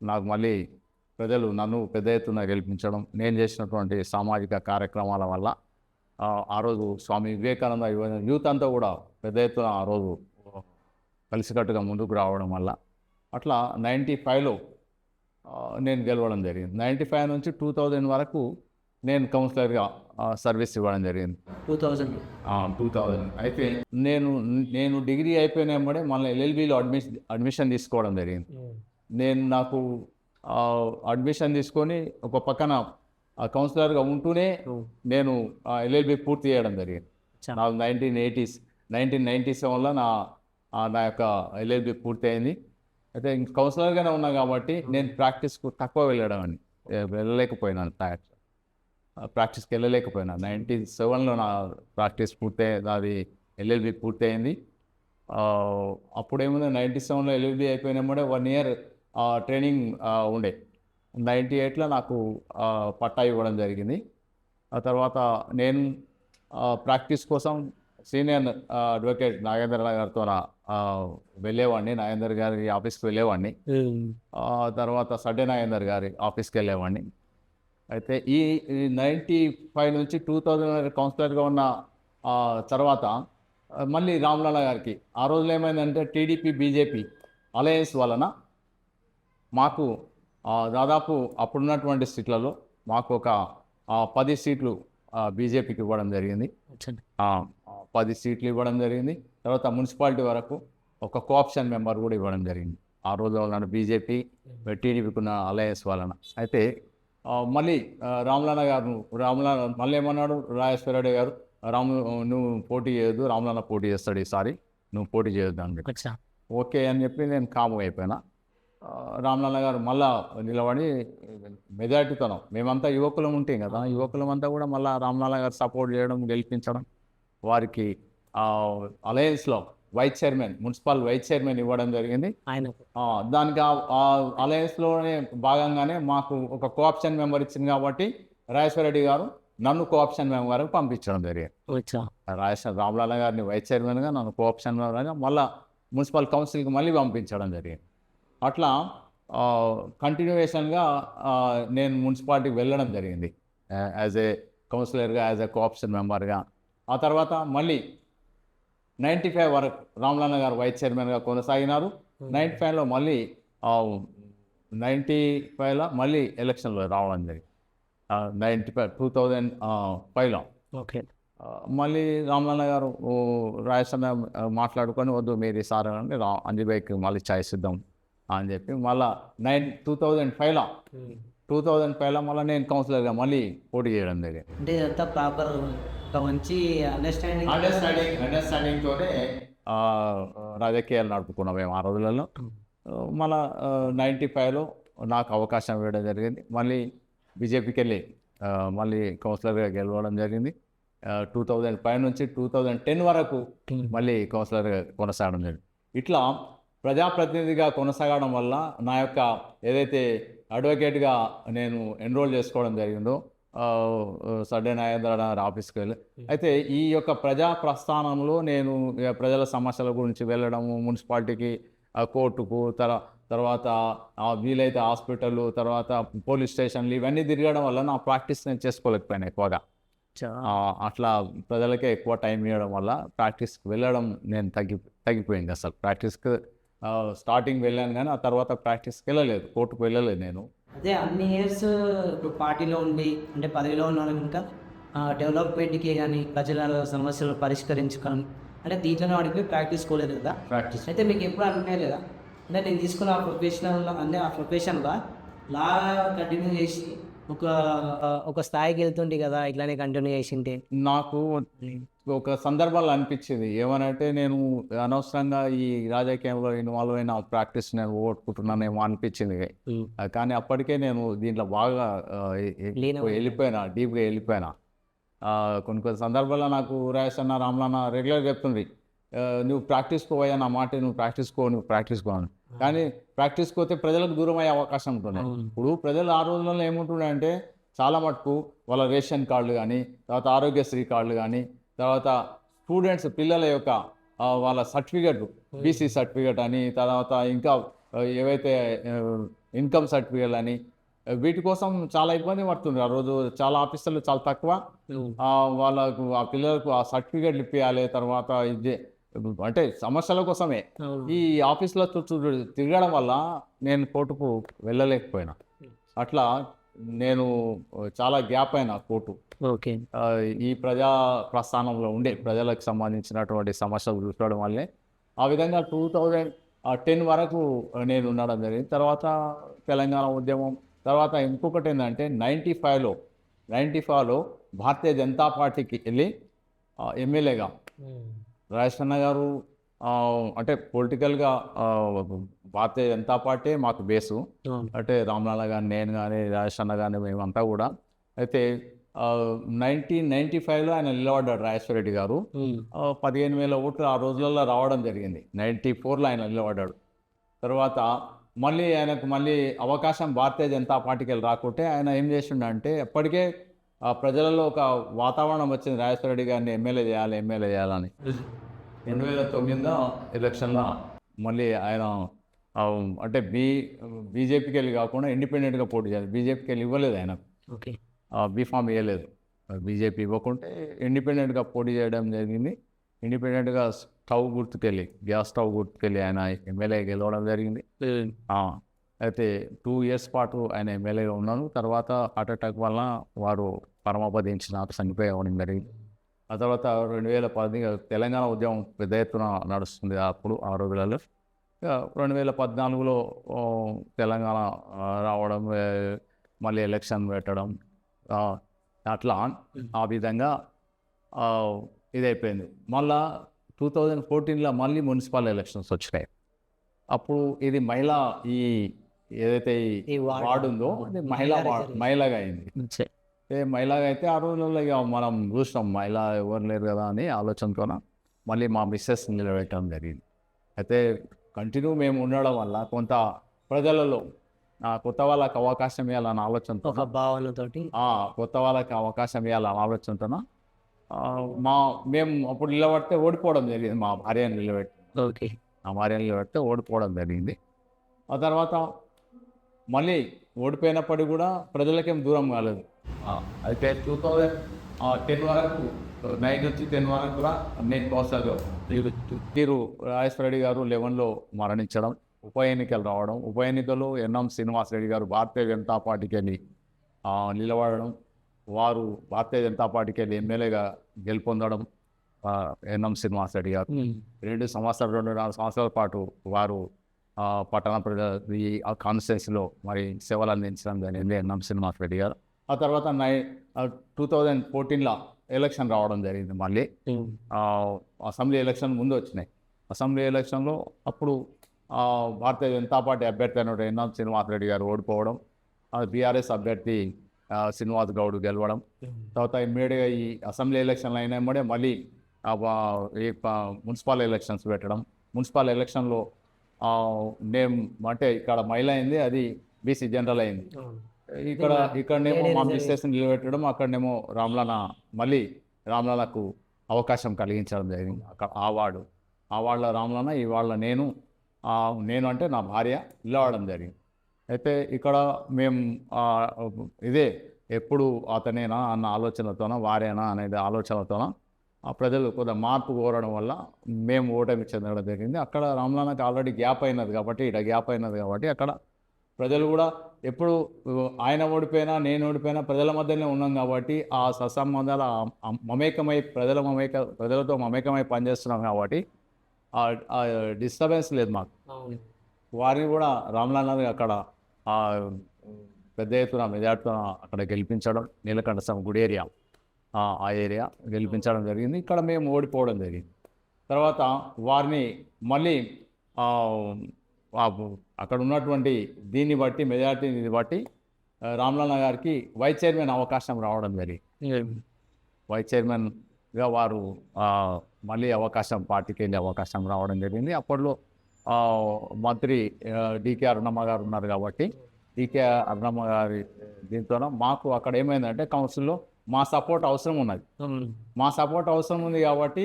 [SPEAKER 2] నాకు మళ్ళీ ప్రజలు నన్ను పెద్ద ఎత్తున గెలిపించడం, నేను చేసినటువంటి సామాజిక కార్యక్రమాల వల్ల ఆ రోజు స్వామి వివేకానంద యూత్ అంతా కూడా పెద్ద ఎత్తున ఆ రోజు కలిసికట్టుగా ముందుకు రావడం వల్ల అట్లా 95లో నేను గెలవడం జరిగింది. 95 నుంచి 2000 వరకు నేను కౌన్సిలర్గా సర్వీస్ ఇవ్వడం జరిగింది. 2000 అయితే నేను డిగ్రీ అయిపోయినప్పుడే మళ్ళీ ఎల్ఎల్బిలో అడ్మిషన్ తీసుకోవడం జరిగింది. నాకు అడ్మిషన్ తీసుకొని ఒక పక్కన కౌన్సిలర్గా ఉంటూనే నేను ఎల్ఎల్బి పూర్తి చేయడం జరిగింది. నాకు 1997లో నా యొక్క ఎల్ఎల్బి పూర్తయింది. అయితే కౌన్సిలర్గానే ఉన్నా కాబట్టి నేను ప్రాక్టీస్కు తక్కువ వెళ్ళలేకపోయినాను. ప్రాక్టీస్కి వెళ్ళలేకపోయినా. 97లో నా ప్రాక్టీస్ పూర్తయింది, అది ఎల్ఎల్బి పూర్తయింది. అప్పుడేముంది 97లో ఎల్ఎల్బి అయిపోయినప్పుడే 1 ఇయర్ ట్రైనింగ్ ఉండే. 98లో నాకు పట్టా ఇవ్వడం జరిగింది. ఆ తర్వాత నేను ప్రాక్టీస్ కోసం సీనియర్ అడ్వకేట్ నాగేందర్ గారితో వెళ్ళేవాడిని. నాగేందర్ గారి ఆఫీస్కి వెళ్ళేవాడిని. తర్వాత సడ్డే నాగేందర్ గారి ఆఫీస్కి వెళ్ళేవాడిని. అయితే ఈ 95 నుంచి 2000 కౌన్సిలర్గా ఉన్న తర్వాత మళ్ళీ రామ్లాల గారికి ఆ రోజులో ఏమైందంటే టీడీపీ బీజేపీ అలయన్స్ వలన మాకు దాదాపు అప్పుడున్నటువంటి సీట్లలో మాకు ఒక 10 సీట్లు బీజేపీకి ఇవ్వడం జరిగింది. 10 సీట్లు ఇవ్వడం జరిగింది. తర్వాత మున్సిపాలిటీ వరకు ఒక కోఆప్షన్ మెంబర్ కూడా ఇవ్వడం జరిగింది. ఆ రోజు వలన బీజేపీ టీడీపీకి ఉన్న అలయన్స్ వలన. అయితే మళ్ళీ రామ్లాల గారు మళ్ళీ ఏమన్నాడు రాజేశ్వరరెడ్డి గారు, నువ్వు పోటీ చేయొద్దు, రామ్లాల పోటీ చేస్తాడు ఈసారి, నువ్వు పోటీ చేయొద్దు అని చెప్పి. ఓకే అని చెప్పి నేను కాము అయిపోయినా. రామ్లాల గారు మళ్ళా నిలబడి మెజార్టీతో మేమంతా యువకులం ఉంటాం కదా, యువకులమంతా కూడా మళ్ళీ రామ్లాల గారు సపోర్ట్ చేయడం, గెలిపించడం, వారికి అలయన్స్లో vice chairman, municipal vice chairman ఇవ్వడం జరిగింది. దానికి అలయన్స్లోనే భాగంగానే మాకు ఒక కోఆప్షన్ మెంబర్ ఇచ్చింది కాబట్టి రాజేశ్వరరెడ్డి గారు నన్ను కోఆప్షన్ మెంబర్గా పంపించడం జరిగింది. రామ్లాల గారిని వైస్ చైర్మన్గా, నన్ను కోఆప్షన్ మెంబర్గా మళ్ళీ మున్సిపల్ కౌన్సిల్కి మళ్ళీ పంపించడం జరిగింది. అట్లా కంటిన్యూయేషన్గా నేను మున్సిపాలిటీకి వెళ్ళడం జరిగింది యాజ్ ఏ కౌన్సిలర్గా, యాజ్ ఏ కోఆప్షన్ మెంబర్గా. ఆ తర్వాత మళ్ళీ 95 వరకు రామ్లాల గారు వైస్ చైర్మన్గా కొనసాగినారు. 95లో మళ్ళీ 95లో మళ్ళీ ఎలక్షన్లో రావడం జరిగింది. 2005లో
[SPEAKER 1] ఓకే.
[SPEAKER 2] మళ్ళీ రామ్లాల గారు రాజస్థాన్ మాట్లాడుకొని వద్దు మీరు ఈసారి అంటే అంజీబాయికి మళ్ళీ ఛాయిస్ ఇద్దాం అని చెప్పి మళ్ళీ 2005లో మళ్ళీ నేను కౌన్సిలర్గా మళ్ళీ పోటీ చేయడం జరిగింది.
[SPEAKER 1] అంటే ఇదంతా ప్రాపర్ ఒక మంచి
[SPEAKER 2] అండర్స్టాండింగ్తోనే రాజకీయాలు నడుపుకున్నాం మేము ఆ రోజులలో. మళ్ళీ 95లో నాకు అవకాశం ఇవ్వడం జరిగింది. మళ్ళీ బీజేపీకి వెళ్ళి మళ్ళీ కౌన్సిలర్గా గెలవడం జరిగింది. 2005 నుంచి 2010 వరకు మళ్ళీ కౌన్సిలర్గా కొనసాగడం జరిగింది. ఇట్లా ప్రజాప్రతినిధిగా కొనసాగడం వల్ల నా యొక్క ఏదైతే అడ్వకేట్గా నేను ఎన్రోల్ చేసుకోవడం జరిగిందో సడ్డే నాగేంద్ర ఆఫీస్కి వెళ్ళి, అయితే ఈ యొక్క ప్రజా ప్రస్థానంలో నేను ప్రజల సమస్యల గురించి వెళ్ళడము, మున్సిపాలిటీకి, కోర్టుకు, తర్వాత వీలైతే హాస్పిటల్, తర్వాత పోలీస్ స్టేషన్లు ఇవన్నీ తిరగడం వల్ల నా ప్రాక్టీస్ నేను చేసుకోలేకపోయాను ఎక్కువగా. అట్లా ప్రజలకే ఎక్కువ టైం ఇవ్వడం వల్ల ప్రాక్టీస్కి వెళ్ళడం నేను తగ్గిపోయింది. అసలు ప్రాక్టీస్కి స్టార్టింగ్ వెళ్ళాను కానీ ఆ తర్వాత ప్రాక్టీస్కి వెళ్ళలేదు, కోర్టుకు వెళ్ళలేదు నేను.
[SPEAKER 1] అదే అన్ని ఇయర్స్ ఇప్పుడు పార్టీలో ఉండి అంటే పదవిలో ఉన్న ఇంకా డెవలప్మెంట్కి కానీ ప్రజల సమస్యలు పరిష్కరించుకోవడం అంటే దీంట్లోనే వాడికి ప్రాక్టీస్ కోలేదు కదా.
[SPEAKER 2] ప్రాక్టీస్
[SPEAKER 1] అయితే మీకు ఎప్పుడు అనుకునే లేదా అంటే నేను తీసుకున్న ఆ ప్రొఫెషనల్ అంటే ఆ ప్రొఫెషన్గా లా కంటిన్యూ చేసి ఒక స్థాయికి వెళ్తుంటే కదా ఇట్లానే కంటిన్యూ చేసింటే
[SPEAKER 2] నాకు ఒక సందర్భాలు అనిపించింది ఏమనంటే నేను అనవసరంగా ఈ రాజకీయంలో ఇన్వాల్వ్ అయిన ప్రాక్టీస్ నేను ఓట్టుకుంటున్నానేమో అనిపించింది. కానీ అప్పటికే నేను దీంట్లో బాగా వెళ్ళిపోయినా, డీప్గా వెళ్ళిపోయినా. కొన్ని సందర్భాల్లో నాకు రాజేష్ రామ్లాన్న రెగ్యులర్గా చెప్తుంది, నువ్వు ప్రాక్టీస్కి పోయా నా మాట, నువ్వు ప్రాక్టీస్కో అని. కానీ ప్రాక్టీస్కి పోతే ప్రజలకు దూరం అయ్యే అవకాశం ఉంటుంది. ఇప్పుడు ప్రజలు ఆ రోజుల్లో ఏముంటుండే అంటే చాలా మటుకు వాళ్ళ రేషన్ కార్డులు కానీ, తర్వాత ఆరోగ్యశ్రీ కార్డులు కానీ, తర్వాత స్టూడెంట్స్ పిల్లల యొక్క వాళ్ళ సర్టిఫికెట్, బీసీ సర్టిఫికెట్ అని, తర్వాత ఇంకా ఏవైతే ఇన్కమ్ సర్టిఫికెట్లు అని, వీటి కోసం చాలా ఇబ్బంది పడుతుంది. ఆ రోజు చాలా ఆఫీసర్లు చాలా తక్కువ, వాళ్ళకు ఆ పిల్లలకు ఆ సర్టిఫికెట్లు ఇప్పించాలి. తర్వాత ఇది అంటే సమస్యల కోసమే ఈ ఆఫీస్లో తిరగడం వల్ల నేను కోర్టుకు వెళ్ళలేకపోయినా. అట్లా నేను చాలా గ్యాప్ అయినా కోర్టు.
[SPEAKER 1] ఓకే.
[SPEAKER 2] ఈ ప్రజా ప్రస్థానంలో ఉండే ప్రజలకు సంబంధించినటువంటి సమస్యలు చూసుకోవడం వల్లే ఆ విధంగా 2010 వరకు నేను ఉండడం జరిగింది. తర్వాత తెలంగాణ ఉద్యమం, తర్వాత ఇంకొకటి ఏంటంటే 95లో భారతీయ జనతా పార్టీకి వెళ్ళి ఎమ్మెల్యేగా రాజేష్ అన్న గారు అంటే పొలిటికల్గా భారతీయ జనతా పార్టీ మాకు బేసు. అంటే రామ్లాల కానీ నేను కానీ రాజేష్ అన్న కానీ మేమంతా కూడా. అయితే 1995లో ఆయన నిలబడ్డాడు రాజేశ్వర రెడ్డి గారు. 15,000 ఓట్లు ఆ రోజులలో రావడం జరిగింది. 94లో ఆయన నిలబడ్డాడు. తర్వాత మళ్ళీ ఆయనకు అవకాశం భారతీయ జనతా పార్టీకి రాకుంటే ఆయన ఏం చేసిండంటే ఎప్పటికే ప్రజలలో ఒక వాతావరణం వచ్చింది, రాజేశ్వర రెడ్డి గారిని ఎమ్మెల్యే చేయాలని. 2009 ఎలక్షన్లో మళ్ళీ ఆయన అంటే బీజేపీకి వెళ్ళి కాకుండా ఇండిపెండెంట్గా పోటీ చేయాలి. బీజేపీకి వెళ్ళి ఇవ్వలేదు ఆయన, బీఫామ్ ఇవ్వలేదు. బీజేపీ ఇవ్వకుంటే ఇండిపెండెంట్గా పోటీ చేయడం జరిగింది. ఇండిపెండెంట్గా గ్యాస్ స్టవ్ గుర్తుకెళ్ళి ఆయన ఎమ్మెల్యే గెలవడం జరిగింది. అయితే 2 years పాటు ఆయన ఎమ్మెల్యేగా ఉన్నాను. తర్వాత హార్ట్ అటాక్ వల్ల వారు పరమపదించినారు, చనిపోవడం జరిగింది. ఆ తర్వాత 2010 తెలంగాణ ఉద్యమం పెద్ద ఎత్తున నడుస్తుంది అప్పుడు ఆ రోజులలో. 2014లో తెలంగాణ రావడం, మళ్ళీ ఎలక్షన్ పెట్టడం, అట్లా ఆ విధంగా ఇదైపోయింది. మళ్ళా 2014లో మళ్ళీ మున్సిపల్ ఎలక్షన్స్ వచ్చినాయి. అప్పుడు ఇది మహిళా ఏదైతే ఈ వార్డు ఉందో అది మహిళగా అయింది. మహిళగా అయితే ఆ రోజుల్లో ఇక మనం చూసినాం మహిళ ఎవరు లేరు కదా అని ఆలోచనతో మళ్ళీ మా మిస్సెస్ నిలబెట్టడం జరిగింది. అయితే కంటిన్యూ మేము ఉండడం వల్ల కొంత ప్రజలలో కొత్త వాళ్ళకి అవకాశం ఇవ్వాలన్న ఆలోచనతో,
[SPEAKER 1] ఒక భావనతోటి
[SPEAKER 2] కొత్త వాళ్ళకి అవకాశం ఇవ్వాలన్న ఆలోచనతో మేము అప్పుడు నిలబడితే ఓడిపోవడం జరిగింది. మా భార్యను నిలబెడితే ఓడిపోవడం జరిగింది. ఆ తర్వాత మళ్ళీ ఓడిపోయినప్పటికీ కూడా ప్రజలకేం దూరం కాలేదు. అయితే 2010 వరకు 9 నుంచి 10 వరకు కూడా నేను కోసాగా మీరు రాజేశ్వర రెడ్డి గారు 11లో మరణించడం, ఉప ఎన్నికలు రావడం, ఉప ఎన్నికల్లో ఎన్ఎం శ్రీనివాసరెడ్డి గారు భారతీయ జనతా పార్టీకి వెళ్ళి నిలబడడం, వారు భారతీయ జనతా పార్టీకి వెళ్ళి ఎమ్మెల్యేగా గెలుపొందడం. ఎన్ఎం శ్రీనివాసరెడ్డి గారు 2 సంవత్సరాల పాటు వారు పట్టణ ప్రజల ఈ కాన్స్టిట్యున్సీలో మరి సేవలు అందించడం జరిగింది ఎన్ఎం శ్రీనివాసరెడ్డి గారు. ఆ తర్వాత 2014లో ఎలక్షన్ రావడం జరిగింది. మళ్ళీ అసెంబ్లీ ఎలక్షన్ ముందు వచ్చినాయి. అసెంబ్లీ ఎలక్షన్లో అప్పుడు భారతీయ జనతా పార్టీ అభ్యర్థి అయిన ఎన్ఎం శ్రీనివాసరెడ్డి గారు ఓడిపోవడం, బీఆర్ఎస్ అభ్యర్థి శ్రీనివాస్ గౌడ్ గెలవడం. తర్వాత ఇమ్మీడియట్గా ఈ అసెంబ్లీ ఎలక్షన్లు అయినా మళ్ళీ ఈ మున్సిపల్ ఎలక్షన్స్ పెట్టడం. మున్సిపల్ ఎలక్షన్లో నేమ్ అంటే ఇక్కడ మహిళ అయింది, అది బీసీ జనరల్ అయింది. ఇక్కడనేమో మా మిస్సెస్ని నిలబెట్టడం, అక్కడనేమో రామ్లాలకు అవకాశం కలిగించడం జరిగింది. అక్కడ ఆ వార్డులో రామ్లాన, ఈ వార్డులో నేను అంటే నా భార్య నిలవడం జరిగింది. అయితే ఇక్కడ మేము ఇదే ఎప్పుడు అతనేనా అన్న ఆలోచనతోన, వారేనా అనేది ఆలోచనతోన ప్రజలు కొద్దిగా మార్పు కోరడం వల్ల మేము ఓటమి చెందడం జరిగింది. అక్కడ రామ్లానకి ఆల్రెడీ గ్యాప్ అయినది కాబట్టి అక్కడ ప్రజలు కూడా ఎప్పుడు ఆయన ఓడిపోయినా నేను ఓడిపోయినా ప్రజల మధ్యనే ఉన్నాం కాబట్టి ఆ సత్సంబంధాల ప్రజలతో మమేకమై పనిచేస్తున్నాం కాబట్టి ఆ డిస్టర్బెన్స్ లేదు మాకు. వారిని కూడా రామ్లానని అక్కడ పెద్ద ఎత్తున మెజార్టీతో అక్కడ గెలిపించడం, నీలకంఠ గుడి ఏరియా ఆ ఏరియా గెలిపించడం జరిగింది. ఇక్కడ మేము ఓడిపోవడం జరిగింది. తర్వాత వారిని మళ్ళీ అక్కడ ఉన్నటువంటి దీన్ని బట్టి మెజార్టీని బట్టి రామ్లాన గారికి వైస్ చైర్మన్ అవకాశం రావడం జరిగింది. వైస్ చైర్మన్గా వారు మళ్ళీ పార్టీకి వెళ్ళే అవకాశం రావడం జరిగింది. అప్పట్లో మంత్రి డికే అరుణమ్మ గారు ఉన్నారు కాబట్టి డికే అరుణమ్మ గారి దీంతో మాకు అక్కడ ఏమైందంటే కౌన్సిల్లో మా సపోర్ట్ అవసరం ఉంది కాబట్టి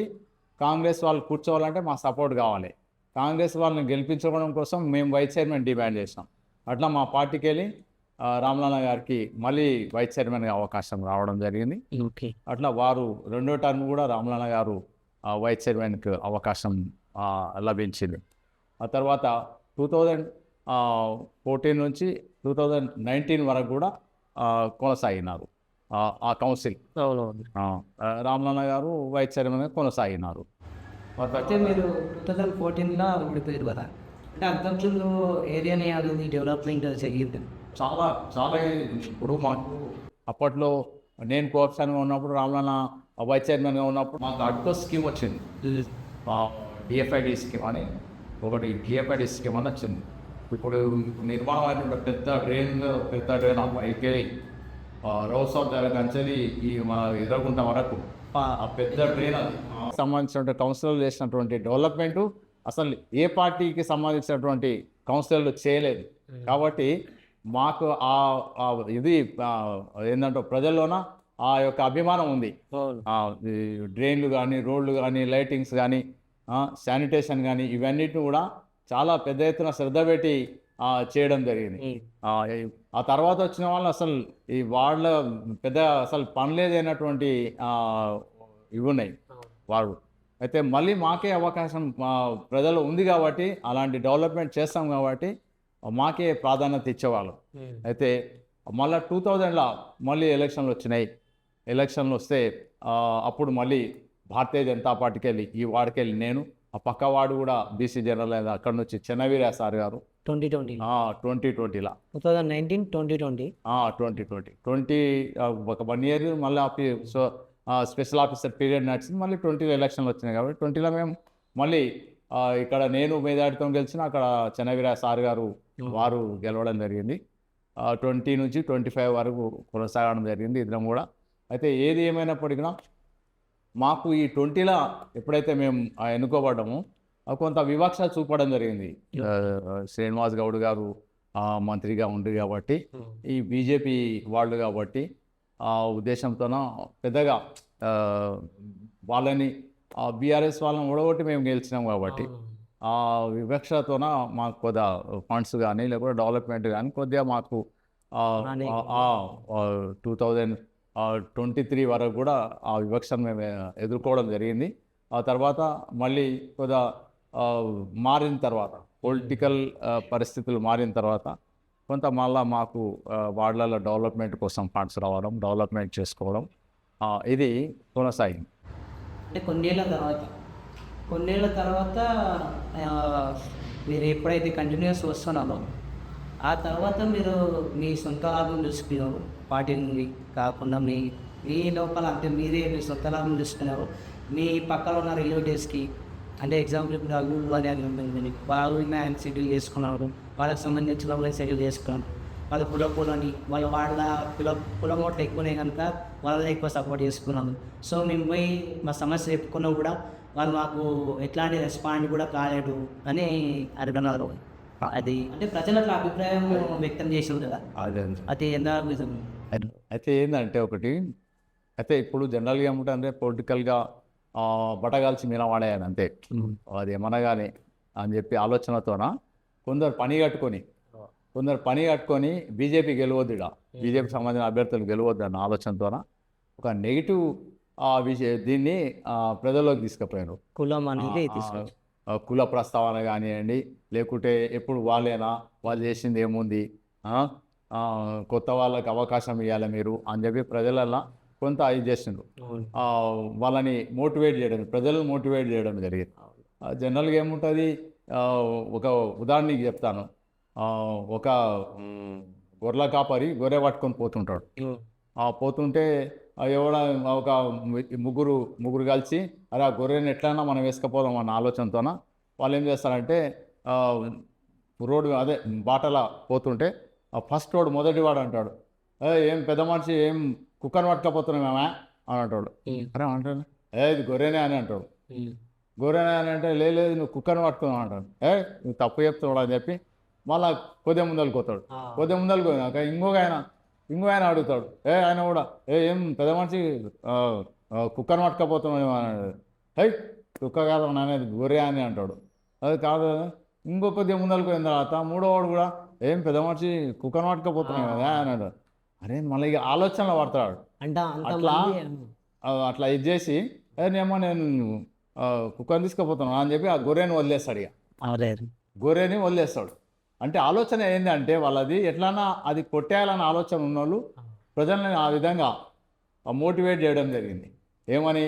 [SPEAKER 2] కాంగ్రెస్ వాళ్ళు కూర్చోవాలంటే మా సపోర్ట్ కావాలి. కాంగ్రెస్ వాళ్ళని గెలిపించుకోవడం కోసం మేము వైస్ చైర్మన్ డిమాండ్ చేసినాం. అట్లా మా పార్టీకి వెళ్ళి రామ్లాన గారికి మళ్ళీ వైస్ చైర్మన్గా అవకాశం రావడం జరిగింది. అట్లా వారు 2వ టర్మ్ కూడా రామ్లాన గారు వైస్ చైర్మన్కి అవకాశం లభించింది. ఆ తర్వాత 2014 నుంచి 2019 వరకు కూడా కొనసాగినారు ఆ కౌన్సిల్. రామ్లాన గారు వైస్ చైర్మన్గా కొనసాగినారు.
[SPEAKER 1] అయితే మీరు 2014లో ఓడిపోయారు కదా, అంటే అంతకుముందు ఏరియాని అది డెవలప్మెంట్ జరిగింది
[SPEAKER 2] చాలా ఇప్పుడు మాకు అప్పట్లో నేను కోఆప్షన్గా ఉన్నప్పుడు రామ్లాన వైస్ చైర్మన్గా ఉన్నప్పుడు మాకు అడ్కో స్కీమ్ వచ్చింది, డిఎఫ్ఐడి స్కీమ్ అని ఒకటి డిఎఫ్ఐడి స్కీమ్ అని వచ్చింది. ఇప్పుడు నిర్మాణమైన పెద్ద డ్రైన్ పైకి రోడ్స్ దగ్గర నుంచి ఈ మన ఎదుర్కొంట వరకు ఆ పెద్ద డ్రైన్ అది సంబంధించిన కౌన్సిలర్లు చేసినటువంటి డెవలప్మెంటు అసలు ఏ పార్టీకి సంబంధించినటువంటి కౌన్సిలర్లు చేయలేదు. కాబట్టి మాకు ఇది ఏంటంటే ప్రజల్లోన ఆ యొక్క అభిమానం ఉంది. డ్రైన్లు కానీ, రోడ్లు కానీ, లైటింగ్స్ కానీ, శానిటేషన్ కానీ, ఇవన్నిటిని కూడా చాలా పెద్ద ఎత్తున శ్రద్ధ పెట్టి చేయడం జరిగింది. ఆ తర్వాత వచ్చిన వాళ్ళు అసలు ఈ వాళ్ళ పెద్ద అసలు పనిలేదైనటువంటి ఇవి ఉన్నాయి వాళ్ళు. అయితే మళ్ళీ మాకే అవకాశం ప్రజలు ఉంది కాబట్టి అలాంటి డెవలప్మెంట్ చేస్తాం కాబట్టి మాకే ప్రాధాన్యత ఇచ్చేవాళ్ళు. అయితే మళ్ళీ 2000లో మళ్ళీ ఎలక్షన్లు వచ్చినాయి. ఎలక్షన్లు వస్తే అప్పుడు మళ్ళీ భారతీయ జనతా పార్టీకి వెళ్ళి ఈ వాడికి వెళ్ళి నేను, ఆ పక్క వాడు కూడా బీసీ జనరల్ అయింది, అక్కడ నుంచి చెన్నవీర సార్ గారు
[SPEAKER 1] 2020
[SPEAKER 2] 2020లో
[SPEAKER 1] 2019 2020
[SPEAKER 2] 2020 ఒక 1 year మళ్ళీ సో స్పెషల్ ఆఫీసర్ పీరియడ్ నడిచింది. మళ్ళీ 20లో ఎలక్షన్లు వచ్చినాయి కాబట్టి 20లో మేము మళ్ళీ ఇక్కడ నేను మేధాడితో గెలిచిన, అక్కడ చెన్నవీర సార్ గారు వారు గెలవడం జరిగింది. 20 నుంచి 25 వరకు కొనసాగడం జరిగింది ఇద్దరం కూడా. అయితే ఏది ఏమైనప్పటికీ మాకు ఈ 20లో ఎప్పుడైతే మేము ఎన్నుకోబడ్డామో కొంత వివక్ష చూపడం జరిగింది. శ్రీనివాస్ గౌడ్ గారు మంత్రిగా ఉంది కాబట్టి, ఈ బీజేపీ వాళ్ళు కాబట్టి ఆ ఉద్దేశంతోన పెద్దగా వాళ్ళని బీఆర్ఎస్ వాళ్ళని ఓడగొట్టి మేము గెలిచినాం కాబట్టి ఆ వివక్షతోన మాకు కొద్దిగా ఫండ్స్ కానీ లేకపోతే డెవలప్మెంట్ కానీ కొద్దిగా మాకు 2023 వరకు కూడా ఆ వివక్షను మేము ఎదుర్కోవడం జరిగింది. ఆ తర్వాత మళ్ళీ కొద్దిగా మారిన తర్వాత పొలిటికల్ పరిస్థితులు మారిన తర్వాత కొంత మళ్ళా మాకు వార్డులలో డెవలప్మెంట్ కోసం ఫండ్స్ రావడం, డెవలప్మెంట్ చేసుకోవడం ఇది కొనసాగింది.
[SPEAKER 3] అంటే కొన్నేళ్ళ తర్వాత మీరు ఎప్పుడైతే కంటిన్యూస్ వస్తున్నారో ఆ తర్వాత మీరు మీ సొంత లాభం చూసుకున్నారు, పార్టీ నుండి కాకుండా మీ లోపల అంటే మీరే మీ సొంత లాభం చూసుకున్నారు. మీ పక్కన ఉన్న రిలేటివ్స్కి అంటే ఎగ్జాంపుల్ ఇప్పుడు అగ్గులు అని ఉంటుంది, వాళ్ళు ఆయన సెటిల్ చేసుకున్నారు, వాళ్ళకి సంబంధించిన వాళ్ళని సెటిల్ చేసుకున్నారు. వాళ్ళ కులపోలని వాళ్ళ కులం ఓట్లు ఎక్కువనే కనుక వాళ్ళని ఎక్కువ సపోర్ట్ చేసుకున్నాము. సో మేము పోయి మా సమస్య చెప్పుకున్నా కూడా వాళ్ళు మాకు ఎట్లాంటి రెస్పాండ్ కూడా కాలేడు అని అడుగుతున్నారు. అది అంటే ప్రజలకు అభిప్రాయం వ్యక్తం చేసింది కదా, అది ఎంత నిజం.
[SPEAKER 2] అయితే ఏంటంటే ఒకటి అయితే ఇప్పుడు జనరల్గా ఏమిటంటే పొలిటికల్గా బటగాల్చి మీనవాడేయని అంతే, అది ఏమనగానే అని చెప్పి ఆలోచనతోన కొందరు పని కట్టుకొని బీజేపీ గెలవద్దు, బీజేపీకి సంబంధించిన అభ్యర్థులు గెలవద్దు అన్న ఆలోచనతోన ఒక నెగిటివ్ దీన్ని ప్రజల్లోకి తీసుకుపోయారు.
[SPEAKER 1] కులం అనేది
[SPEAKER 2] కుల ప్రస్తావన కానివ్వండి, లేకుంటే ఎప్పుడు వాళ్ళేనా, వాళ్ళు చేసింది ఏముంది, కొత్త వాళ్ళకి అవకాశం ఇవ్వాలి మీరు అని చెప్పి ప్రజలల్లో కొంత ఇది చేసిండ్రు. వాళ్ళని ప్రజలను మోటివేట్ చేయడం జరిగింది. జనరల్గా ఏముంటుంది, ఒక ఉదాహరణకి చెప్తాను. ఒక గొర్రెల కాపరి గొర్రె పట్టుకొని పోతుంటాడు. పోతుంటే ఒక ముగ్గురు కలిసి అరే ఆ గొర్రెని ఎట్లయినా మనం వేసుకపోదాం అన్న ఆలోచనతోన వాళ్ళు ఏం చేస్తారంటే రోడ్డు అదే బాటలా పోతుంటే ఫస్ట్ వాడు మొదటి వాడు అంటాడు, ఏం పెద్ద మనిషి ఏం కుక్కను పట్టుకపోతున్నామేమా అని అంటాడు. అరే అంటాడు, ఇది గొర్రెనే అని అంటాడు. గొర్రెనే అని అంటే లేదు నువ్వు కుక్కను పట్టుకున్నావు అంటాడు. నువ్వు తప్పు చెప్తున్నాడు అని చెప్పి మళ్ళా కొద్దిగా ముందరికి పోతాడు. కొద్దిగా ముందరికి పోయినాక ఇంకో ఆయన అడుగుతాడు, ఆయన కూడా ఏం పెద్ద మనిషి కుక్కను పట్టుకపోతున్నావు అన్నాడు. కుక్క కాదు అనేది గొర్రె అని అంటాడు. అది కాదు, ఇంకో కొద్దిగా ముందరికి పోయిన తర్వాత మూడోవాడు కూడా ఏం పెద్ద మనిషి కుక్కను పట్టుకపోతున్నావు కదా అన్నాడు. అరే మళ్ళీ ఇక ఆలోచనలో పడతాడు. అట్లా ఇది చేసి నేమో నేను కుక్కను తీసుకుపోతున్నాను అని చెప్పి ఆ గొర్రెని వదిలేస్తాడు. ఇక గొర్రెని వదిలేస్తాడు. అంటే ఆలోచన ఏంటంటే వాళ్ళది ఎట్లన్నా అది కొట్టేయాలన్న ఆలోచన ఉన్నోళ్ళు ప్రజల్ని ఆ విధంగా మోటివేట్ చేయడం జరిగింది. ఏమని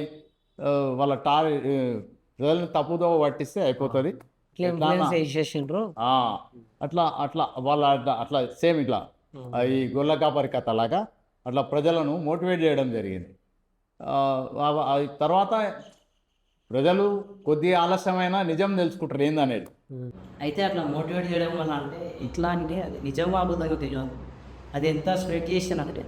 [SPEAKER 2] వాళ్ళ ప్రజల్ని తప్పుదో పట్టిస్తే అయిపోతుంది, అట్లా వాళ్ళ అట్లా సేమ్ ఇట్లా ఈ గొల్ల కాపరి కథ లాగా అట్లా ప్రజలను మోటివేట్ చేయడం జరిగింది. తర్వాత ప్రజలు కొద్దిగా ఆలస్యమైనా నిజం తెలుసుకుంటారు ఏందనేది.
[SPEAKER 3] అయితే అట్లా మోటివేట్ చేయడం వల్ల అంటే ఇట్లా అంటే అది నిజం అబద్ధంగా తెలియదు. అది ఎంత స్ప్రెడ్ చేసానంటే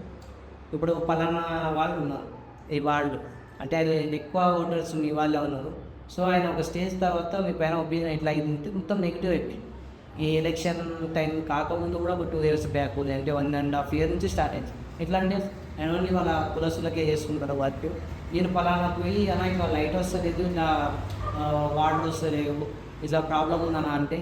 [SPEAKER 3] ఇప్పుడు పలానా వాళ్ళు ఉన్నారు, ఈ వాళ్ళు అంటే అది ఎక్కువ ఓటర్స్ మీ వాళ్ళే ఉన్నారు. సో ఆయన ఒక స్టేజ్ తర్వాత మీ పైన ఒపీనియన్ ఇట్లా అయింది మొత్తం నెగిటివ్ అయిపోయింది. ఈ ఎలక్షన్ టైం కాకముందు కూడా ఒక 2 years బ్యాక్ లేదంటే 1.5 year నుంచి స్టార్ట్ అయింది. ఎట్లా అంటే ఆయన ఓన్లీ వాళ్ళ కులసులకే చేసుకుంటారు వర్క్. నేను పలానా పోయి అలా ఇట్లా లైట్ వస్తలేదు, ఇట్లా వాటర్ వస్తలేవు, ఇట్లా ప్రాబ్లం ఉందన్నా అంటే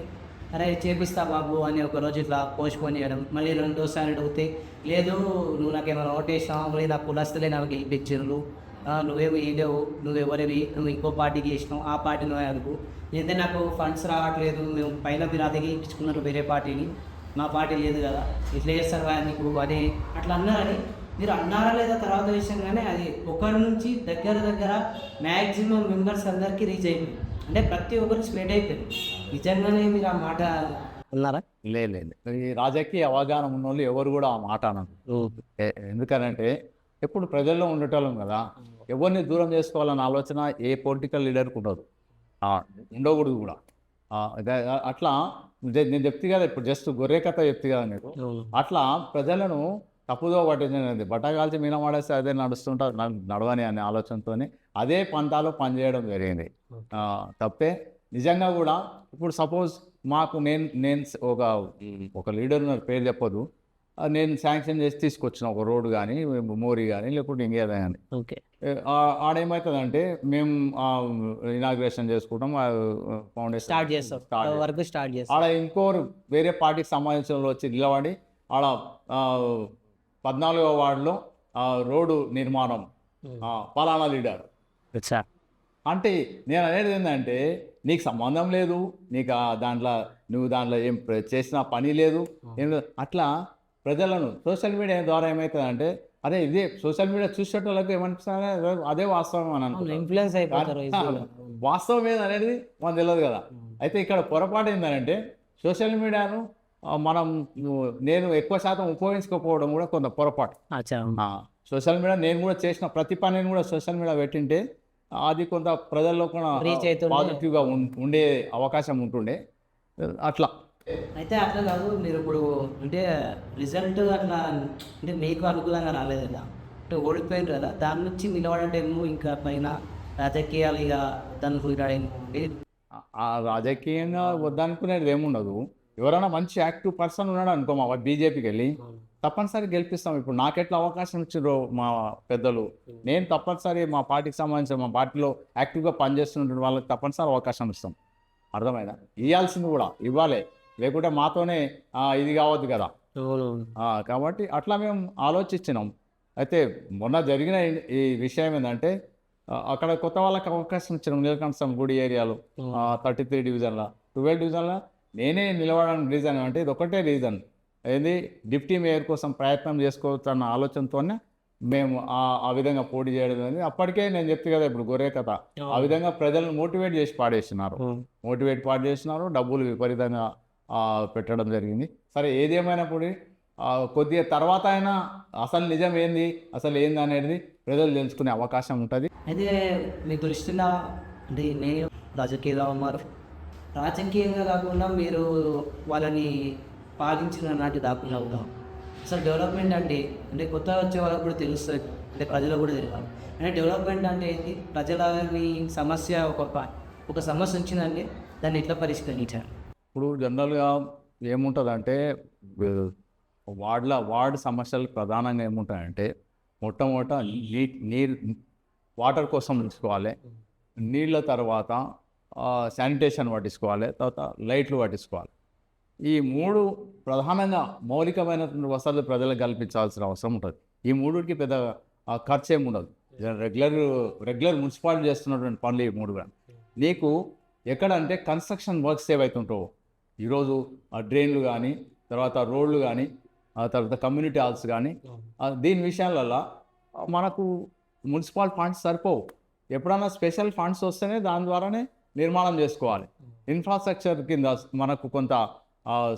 [SPEAKER 3] అరే చేపిస్తా బాబు అని ఒకరోజు ఇట్లా పోస్ట్పోన్ చేయడం. మళ్ళీ రెండోసారి అడిగితే లేదు నువ్వు నాకేమైనా ఓటేసావు, మళ్ళీ నాకు కులస్తులే నాకు గెలిపించారు, నువ్వేమి వేయలేవు, నువ్వెవరివి, నువ్వు ఇంకో పార్టీకి వేసినావు, ఆ పార్టీ నువ్వే అనుకో, లేదంటే నాకు ఫండ్స్ రావట్లేదు, మేము పైన మీరు అదిగి ఇప్పించుకున్నారు వేరే పార్టీని, మా పార్టీ లేదు కదా, ఇట్లా చేస్తారు కదా నీకు అని అట్లా అన్నారని మీరు అన్నారా లేదా తర్వాత విషయం. కానీ అది ఒకరి నుంచి దగ్గర మ్యాక్సిమం మెంబర్స్ అందరికీ రీచ్ అయిపోయింది. అంటే ప్రతి ఒక్కరికి స్ప్రెడ్ అయిపోయింది. నిజంగానే మీరు ఆ మాట ఉన్నారా?
[SPEAKER 2] లేదు, ఈ రాజకీయ అవగాహన ఉన్న వాళ్ళు ఎవరు కూడా ఆ మాట అనరు. ఎందుకనంటే ఎప్పుడు ప్రజల్లో ఉండేటోళ్ళం కదా, ఎవరిని దూరం చేసుకోవాలన్న ఆలోచన ఏ పొలిటికల్ లీడర్కి ఉండదు, ఉండకూడదు కూడా. అట్లా నేను చెప్తే కదా ఇప్పుడు జస్ట్ గొర్రె కథ చెప్తే కదా మీకు, అట్లా ప్రజలను తప్పుదో పట్టించినది బట్టగాల్చి మీన వాడేస్తే అదే నడుస్తుంటారు నడవని అనే ఆలోచనతో అదే పంతాలో పనిచేయడం జరిగింది. తప్పే నిజంగా కూడా. ఇప్పుడు సపోజ్ మాకు నేను ఒక లీడర్ పేరు చెప్పదు, నేను శాంక్షన్ చేసి తీసుకొచ్చిన ఒక రోడ్డు కానీ మోరీ కానీ లేకుంటే ఇంకేదా కానీ,
[SPEAKER 3] ఓకే,
[SPEAKER 2] ఆడేమవుతుందంటే మేము ఇనాగ్రేషన్ చేసుకుంటాం, ఫౌండేషన్
[SPEAKER 3] స్టార్ట్ చేస్తాం.
[SPEAKER 2] ఆడ ఇంకోరు వేరే పార్టీకి సంబంధించిన వాళ్ళు వచ్చి నిలబడి ఆడ 14వ వార్డులో రోడ్డు నిర్మాణం పలానా లీడర్ అంటే నేను అనేది ఏంటంటే నీకు సంబంధం లేదు, నీకు నువ్వు దాంట్లో ఏం చేసిన పని లేదు, ఏం లేదు. అట్లా ప్రజలను సోషల్ మీడియా ద్వారా ఏమవుతుందంటే అదే ఇదే సోషల్ మీడియా చూసేటోళ్ళకి ఏమనిపిస్తుంది అదే వాస్తవం అని అనుకుంటారు,
[SPEAKER 3] ఇన్ఫ్లుయెన్స్ అయిపోతారు.
[SPEAKER 2] వాస్తవం ఏదనేది మనకు తెలియదు కదా. అయితే ఇక్కడ పొరపాటు ఏంటంటే సోషల్ మీడియాను నేను ఎక్కువ శాతం ఉపయోగించుకోకపోవడం కూడా కొంత పొరపాటు. సోషల్ మీడియా నేను కూడా చేసిన ప్రతి పనిని కూడా సోషల్ మీడియా పెట్టింటే అది కొంత ప్రజల్లో కూడా పాజిటివ్గా ఉండే అవకాశం ఉంటుండే. అట్లా
[SPEAKER 3] అయితే అట్లా కాదు, మీరు ఇప్పుడు అంటే రిజల్ట్ అట్లా అంటే మీకు అనుకూలంగా రాలేదు కదా, అంటే ఓడిపోయింది కదా, దాని నుంచి నిలబడటేమో ఇంకా పైన రాజకీయాలు ఇక దాని
[SPEAKER 2] రాజకీయంగా వద్దనుకునేది ఏముండదు. ఎవరైనా మంచి యాక్టివ్ పర్సన్ ఉన్నాడు అనుకో మా బీజేపీకి వెళ్ళి తప్పనిసరి గెలిపిస్తాం. ఇప్పుడు నాకెట్లా అవకాశం ఇచ్చారో మా పెద్దలు, నేను తప్పనిసరి మా పార్టీకి సంబంధించిన మా పార్టీలో యాక్టివ్గా పనిచేస్తున్న వాళ్ళకి తప్పనిసరి అవకాశం ఇస్తాం. అర్థమైందా? ఇవ్వాల్సింది కూడా ఇవ్వాలి, లేకుంటే మాతోనే ఇది కావద్దు కదా. కాబట్టి అట్లా మేము ఆలోచించినాం. అయితే మొన్న జరిగిన ఈ విషయం ఏంటంటే అక్కడ కొత్త వాళ్ళకి అవకాశం ఇచ్చినాం. నీలకంఠం గుడి ఏరియాలో 33 డివిజన్ల 12 డివిజన్ల నేనే నిలబడడానికి రీజన్ అంటే ఇది ఒకటే రీజన్, ఏది డిప్యూటీ మేయర్ కోసం ప్రయత్నం చేసుకోవచ్చు అన్న ఆలోచనతోనే మేము ఆ విధంగా పోటీ చేయడం అనేది. అప్పటికే నేను చెప్తే కదా ఇప్పుడు గొర్రె కథ, ఆ విధంగా ప్రజలను మోటివేట్ చేసి పాడేసినారు, డబ్బులు విపరీతంగా పెట్టడం జరిగింది. సరే ఏదేమైనప్పుడు కొద్దిగా తర్వాత అయినా అసలు నిజం ఏంది అనేది ప్రజలు తెలుసుకునే అవకాశం ఉంటుంది.
[SPEAKER 3] అయితే మీకు దృష్టిలో అంటే నేను రాజకీయంగా ఉన్నారు, రాజకీయంగా కాకుండా మీరు వాళ్ళని పాలించిన నాటి దాకుండా ఉంటాం. అసలు డెవలప్మెంట్ అంటే కొత్తగా వచ్చే వాళ్ళకు కూడా తెలుస్తుంది, అంటే ప్రజలకు కూడా తెలియాలి. అంటే డెవలప్మెంట్ అంటే ఏంటి, ప్రజలని సమస్య ఒక సమస్య వచ్చిందంటే దాన్ని ఎట్లా పరిష్కరించారు?
[SPEAKER 2] ఇప్పుడు జనరల్గా ఏముంటుందంటే వార్డు సమస్యలు ప్రధానంగా ఏముంటాయంటే మొట్టమొదట వాటర్ కోసం ఉంచుకోవాలి, నీళ్ళ తర్వాత శానిటేషన్ పట్టించుకోవాలి, తర్వాత లైట్లు పట్టించుకోవాలి. ఈ 3 ప్రధానంగా మౌలికమైనటువంటి వసతులు ప్రజలకు కల్పించాల్సిన అవసరం ఉంటుంది. ఈ 3కి పెద్ద ఖర్చు ఏమి ఉండదు. రెగ్యులర్ మున్సిపాలిటీ చేస్తున్నటువంటి పనులు ఈ 3 కూడా. నీకు ఎక్కడంటే కన్స్ట్రక్షన్ వర్క్స్ ఏవైతుంటావో ఈరోజు డ్రైన్లు కానీ, తర్వాత రోడ్లు కానీ, తర్వాత కమ్యూనిటీ హాల్స్ కానీ, దీని విషయాలలో మనకు మున్సిపల్ ఫండ్స్ సరిపోవు. ఎప్పుడన్నా స్పెషల్ ఫండ్స్ వస్తేనే దాని ద్వారానే నిర్మాణం చేసుకోవాలి. ఇన్ఫ్రాస్ట్రక్చర్ కింద మనకు కొంత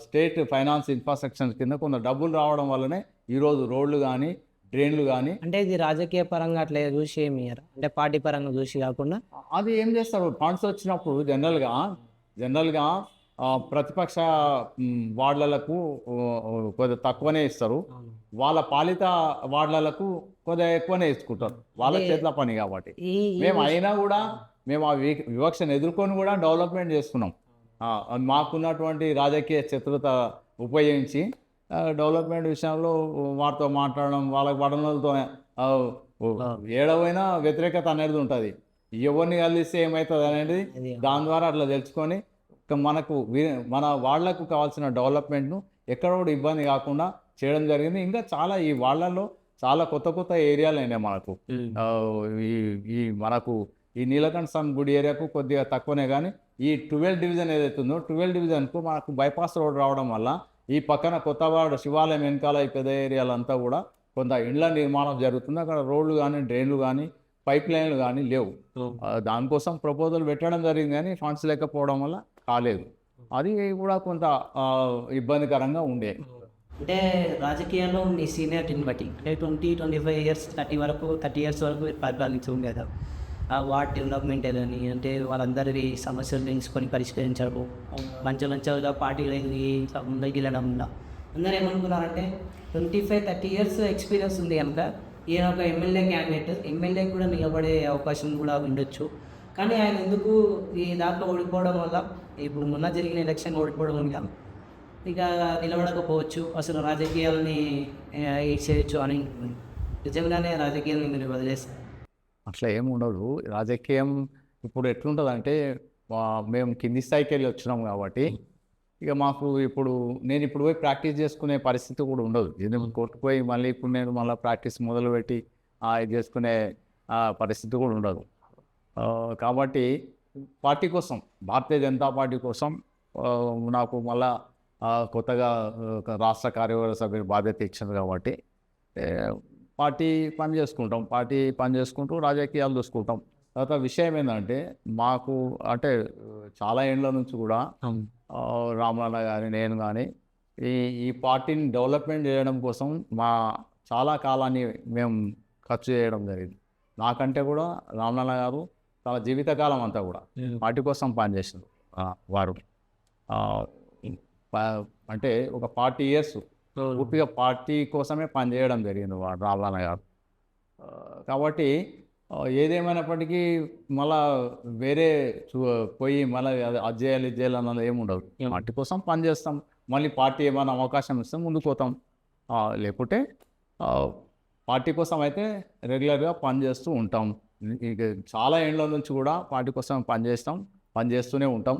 [SPEAKER 2] స్టేట్ ఫైనాన్స్ ఇన్ఫ్రాస్ట్రక్చర్ కింద కొంత డబ్బులు రావడం వల్లనే ఈరోజు రోడ్లు కానీ, డ్రైన్లు కానీ
[SPEAKER 3] అంటే ఇది రాజకీయ పరంగా అట్లా చూసి ఏమి ఇయ్యరా? అంటే పార్టీ పరంగా చూసి కాకుండా
[SPEAKER 2] అది ఏం చేస్తారు ఫండ్స్ వచ్చినప్పుడు జనరల్గా ప్రతిపక్ష వార్డులకు కొద్దిగా తక్కువనే ఇస్తారు, వాళ్ళ పాలిత వార్డులకు కొద్దిగా ఎక్కువనే ఇచ్చుకుంటారు, వాళ్ళ చేతుల పని కాబట్టి.
[SPEAKER 3] ఈ
[SPEAKER 2] మేము అయినా కూడా మేము ఆ వివక్షను ఎదుర్కొని కూడా డెవలప్మెంట్ చేసుకున్నాం. మాకున్నటువంటి రాజకీయ చతురత ఉపయోగించి డెవలప్మెంట్ విషయంలో వారితో మాట్లాడడం, వాళ్ళకి పడనలతో ఏడవైనా వ్యతిరేకత అనేది ఉంటుంది. ఎవరిని కలిస్తే ఏమవుతుంది అనేది దాని ద్వారా అట్లా తెలుసుకొని మనకు మన వాళ్ళకు కావాల్సిన డెవలప్మెంట్ను ఎక్కడ కూడా ఇబ్బంది కాకుండా చేయడం జరిగింది. ఇంకా చాలా ఈ వాళ్ళల్లో చాలా కొత్త కొత్త ఏరియాలు అయినాయి మనకు. ఈ మనకు ఈ నీలకంఠ స్వామి గుడి ఏరియాకు కొద్దిగా తక్కువనే, కానీ ఈ 12 డివిజన్ ఏదైతే ఉందో 12 డివిజన్కు మనకు బైపాస్ రోడ్ రావడం వల్ల ఈ పక్కన కొత్తవాడ శివాలయం వెనకాల ఈ పెద్ద ఏరియాలంతా కూడా కొంత ఇండ్ల నిర్మాణం జరుగుతుంది. అక్కడ రోడ్లు కానీ డ్రైన్లు కానీ పైప్ లైన్లు కానీ లేవు. దానికోసం ప్రపోజల్ పెట్టడం జరిగింది కానీ ఫండ్స్ లేకపోవడం వల్ల కాలేదు. అది కూడా కొంత ఇబ్బందికరంగా ఉండే.
[SPEAKER 3] అంటే రాజకీయాల్లో మీ సీనియారిటీని బట్టి అంటే 20-25 ఇయర్స్ 30 ఇయర్స్ వరకు మీరు పరిపాలించి ఉండేదా? వార్డ్ డెవలప్మెంట్ ఏదని అంటే వాళ్ళందరి సమస్యలు తెలుసుకొని పరిష్కరించారు, మంచిగా పార్టీలు ముందుకు వెళ్ళడం ఉందా? అందరూ ఏమనుకున్నారంటే 25-30 ఇయర్స్ ఎక్స్పీరియన్స్ ఉంది కనుక ఈయన ఒక ఎమ్మెల్యే క్యాండిడేట్, ఎమ్మెల్యే కూడా నిలబడే అవకాశం కూడా ఉండొచ్చు. కానీ ఆయన ఎందుకు ఈ దాంట్లో ఓడిపోవడం వల్ల, ఇప్పుడు మొన్న జరిగిన ఎలక్షన్ ఓడిపోవడం వల్ల ఇక నిలబడకపోవచ్చు, అసలు రాజకీయాలని చేయొచ్చు అని నిజంగానే రాజకీయాలని మీరు వదిలేస్తారు?
[SPEAKER 2] అట్లా ఏమి ఉండదు. రాజకీయం ఇప్పుడు ఎట్లుంటుందంటే మేము కింది స్థాయికి వెళ్ళి వచ్చినాం కాబట్టి ఇక మాకు నేను పోయి ప్రాక్టీస్ చేసుకునే పరిస్థితి కూడా ఉండదు. ఎందుకంటే కోర్టుకు పోయి మళ్ళీ ఇప్పుడు నేను మళ్ళీ ప్రాక్టీస్ మొదలుపెట్టి ఇది చేసుకునే పరిస్థితి కూడా ఉండదు. కాబట్టి పార్టీ కోసం, భారతీయ జనతా పార్టీ కోసం నాకు మళ్ళా కొత్తగా రాష్ట్ర కార్యవర్గ సభ్యులు బాధ్యత ఇచ్చింది కాబట్టి పార్టీ పని చేసుకుంటూ రాజకీయాలు చూసుకుంటాం. తర్వాత విషయం ఏంటంటే మాకు అంటే చాలా ఏళ్ళ నుంచి కూడా రామలన్న కానీ నేను కానీ ఈ పార్టీని డెవలప్మెంట్ చేయడం కోసం చాలా కాలాన్ని మేము ఖర్చు చేయడం జరిగింది. నాకంటే కూడా రామలన్న గారు తన జీవితకాలం అంతా కూడా పార్టీ కోసం పనిచేసారు. వారు అంటే ఒక 40 ఇయర్స్ పూర్తిగా పార్టీ కోసమే పనిచేయడం జరిగింది వాడు రామలన్న గారు. కాబట్టి ఏదేమైనప్పటికీ మళ్ళా వేరే పోయి మళ్ళీ అది చేయాలి ఇది చేయాలి అన్నది ఏముండదు. పార్టీ కోసం పనిచేస్తాం, మళ్ళీ పార్టీ ఏమైనా అవకాశం ఇస్తే ముందుకు పోతాం, లేకుంటే పార్టీ కోసం అయితే రెగ్యులర్గా పనిచేస్తూ ఉంటాం. ఇక చాలా ఏళ్ళ నుంచి కూడా పార్టీ కోసం పనిచేస్తూనే ఉంటాం.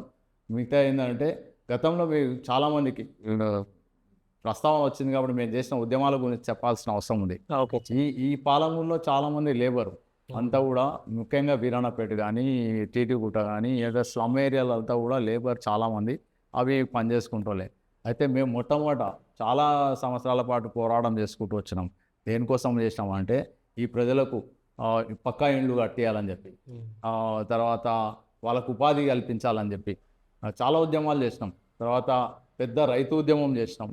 [SPEAKER 2] మిగతా ఏంటంటే గతంలో మేము చాలామందికి ప్రస్తావన వచ్చింది కాబట్టి మేము చేసిన ఉద్యమాల గురించి చెప్పాల్సిన అవసరం ఉంది. ఈ పాలమూరులో చాలామంది లేబరు అంతా కూడా, ముఖ్యంగా వీరాణపేట కానీ టీటీగుట్ట కానీ ఏదో స్లమ్ ఏరియాలంతా కూడా లేబర్ చాలామంది అవి పనిచేసుకుంటూలే. అయితే మేము మొట్టమొదట చాలా సంవత్సరాల పాటు పోరాటం చేసుకుంటూ వచ్చినాం. దేనికోసం చేసినామంటే ఈ ప్రజలకు పక్కా ఇండ్లు కట్టేయాలని చెప్పి, తర్వాత వాళ్ళకు ఉపాధి కల్పించాలని చెప్పి చాలా ఉద్యమాలు చేసినాం. తర్వాత పెద్ద రైతు ఉద్యమం చేసినాం.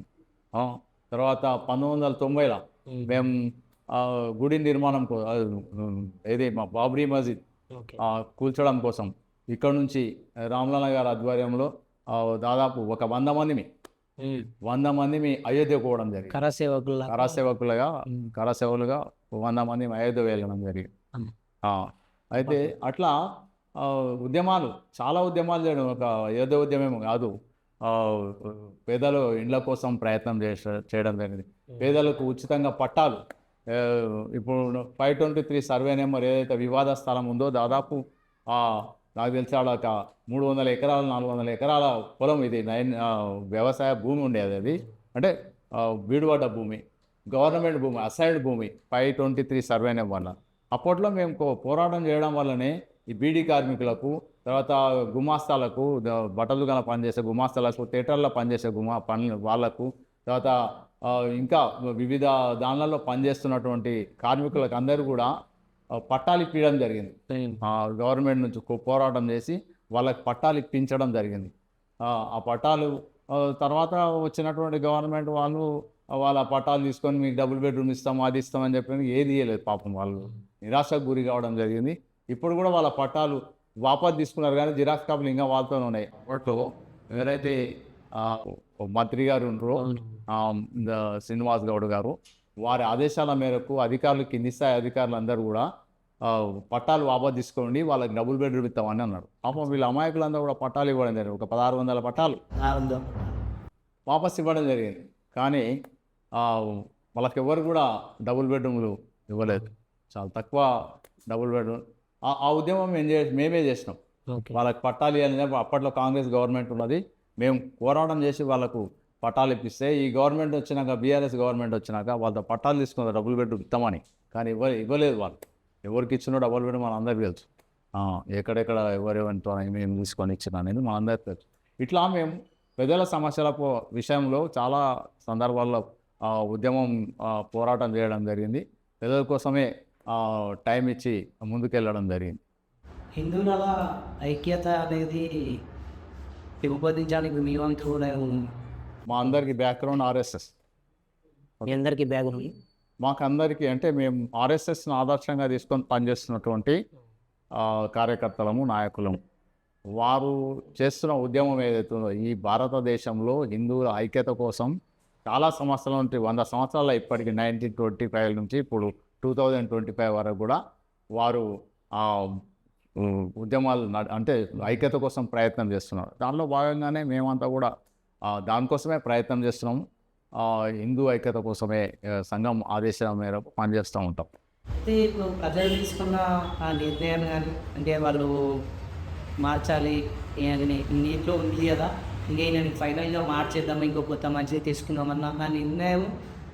[SPEAKER 2] తర్వాత 1990లో మేము గుడి నిర్మాణం ఏది మా బాబ్రీ మస్జిద్ కూల్చడం కోసం ఇక్కడ నుంచి రామలన్న గారి ఆధ్వర్యంలో దాదాపు ఒక 100 మందిని అయోధ్యకు పోవడం జరిగింది. కరసేవకులుగా 100 మంది అయోధ్య వెళ్ళడం జరిగింది. అయితే అట్లా చాలా ఉద్యమాలు చేయడం, ఒక అయోధ్య ఉద్యమం కాదు, పేదలు ఇండ్ల కోసం ప్రయత్నం చేయడం జరిగింది. పేదలకు ఉచితంగా పట్టాలు, ఇప్పుడు 523 సర్వే నెంబర్ ఏదైతే వివాద స్థలం ఉందో దాదాపు నాకు తెలిసి ఆడ ఒక 300 ఎకరాలు 400 ఎకరాల పొలం, ఇది వ్యవసాయ భూమి ఉండేది. అది అంటే బీడుబడ్డ భూమి, గవర్నమెంట్ భూమి, అసైడ్ భూమి 523 సర్వే నెంబర్ల. అప్పట్లో మేము పోరాటం చేయడం వల్లనే ఈ బీడీ కార్మికులకు, తర్వాత గుమాస్తాలకు, బట్టల దుకాణాలు పనిచేసే గుమాస్తాలకు, థియేటర్లో పనిచేసే వాళ్ళకు, తర్వాత ఇంకా వివిధ దానిలలో పనిచేస్తున్నటువంటి కార్మికులకు అందరూ కూడా పట్టాలు ఇప్పించడం జరిగింది. గవర్నమెంట్ నుంచి పోరాటం చేసి వాళ్ళకి పట్టాలు ఇప్పించడం జరిగింది. ఆ పట్టాలు తర్వాత వచ్చినటువంటి గవర్నమెంట్ వాళ్ళు వాళ్ళ పట్టాలు తీసుకొని మీకు డబుల్ బెడ్రూమ్ ఇస్తాం అది ఇస్తామని చెప్పి ఏది ఇవ్వలేదు పాపం. వాళ్ళు నిరాశకు గురి కావడం జరిగింది. ఇప్పుడు కూడా వాళ్ళ పట్టాలు వాపసు తీసుకున్నారు కానీ జిరాక్స్ కాపీలు ఇంకా వాళ్ళతోనే ఉన్నాయి. అప్పట్లో ఎవరైతే మంత్రి గారు ఉన్నారో శ్రీనివాస్ గౌడ్ గారు, వారి ఆదేశాల మేరకు అధికారులు, కింది స్థాయి అధికారులు అందరూ కూడా పట్టాలు వాపసు తీసుకోండి, వాళ్ళకి డబుల్ బెడ్రూమ్ ఇస్తామని అన్నారు. పాపం వీళ్ళ అమాయకులందరూ కూడా పట్టాలు ఇవ్వడం జరిగింది. ఒక 1600 పట్టాలు వాపసు ఇవ్వడం జరిగింది. కానీ వాళ్ళకి ఎవరు కూడా డబుల్ బెడ్రూమ్లు ఇవ్వలేదు. చాలా తక్కువ డబుల్ బెడ్రూమ్. ఆ ఉద్యమం మేమే చేసినాం. వాళ్ళకి పట్టాలు ఇవ్వాలని అప్పట్లో కాంగ్రెస్ గవర్నమెంట్ ఉన్నది. మేము పోరాటం చేసి వాళ్ళకు పట్టాలు ఇప్పిస్తే ఈ గవర్నమెంట్ వచ్చినాక, బీఆర్ఎస్ గవర్నమెంట్ వచ్చినాక వాళ్ళతో పట్టాలు తీసుకున్నారు డబుల్ బెడ్రూమ్ ఇస్తామని. కానీ ఇవ్వలేదు వాళ్ళు. ఎవరికి ఇచ్చినో డబుల్ బెడ్రూమ్ మనందరికీ తెలుసు. ఎక్కడెక్కడ ఎవరెవరితో మేము తీసుకొని ఇచ్చిన అనేది మనందరికీ తెలుసు. ఇట్లా మేము ప్రజల సమస్యల విషయంలో చాలా సందర్భాల్లో ఉద్యమం పోరాటం చేయడం జరిగింది. ప్రజల కోసమే టైం ఇచ్చి ముందుకెళ్ళడం జరిగింది.
[SPEAKER 3] హిందువుల ఐక్యత అనేది పెంపొందించడానికి మీ వంతు కూడా
[SPEAKER 2] మా అందరికీ బ్యాక్గ్రౌండ్ ఆర్ఎస్ఎస్.
[SPEAKER 1] మీ అందరికీ బ్యాగ్ ఉంది.
[SPEAKER 2] మాకందరికీ అంటే మేము ఆర్ఎస్ఎస్ని ఆదర్శంగా తీసుకొని పనిచేస్తున్నటువంటి కార్యకర్తలము, నాయకులము. వారు చేస్తున్న ఉద్యమం ఏదైతే ఉందో ఈ భారతదేశంలో హిందువుల ఐక్యత కోసం చాలా సంవత్సరాల నుండి 100 సంవత్సరాల ఇప్పటికి 1925 నుంచి ఇప్పుడు 2025 వరకు కూడా వారు ఉద్యమాలు అంటే ఐక్యత కోసం ప్రయత్నం చేస్తున్నారు. దానిలో భాగంగానే మేమంతా కూడా దానికోసమే ప్రయత్నం చేస్తున్నాము. హిందూ ఐక్యత కోసమే సంఘం ఆదేశాల మేరకు పనిచేస్తూ ఉంటాం.
[SPEAKER 3] అయితే ఇప్పుడు ప్రజలు తీసుకున్న ఆ నిర్ణయాన్ని కానీ అంటే వాళ్ళు మార్చాలి నీటిలో ఉంది కదా, ఇంకే నేను ఫైనల్గా మార్చేద్దాం, ఇంకో కొత్త మంచిది తీసుకుందామన్న ఆ నిర్ణయం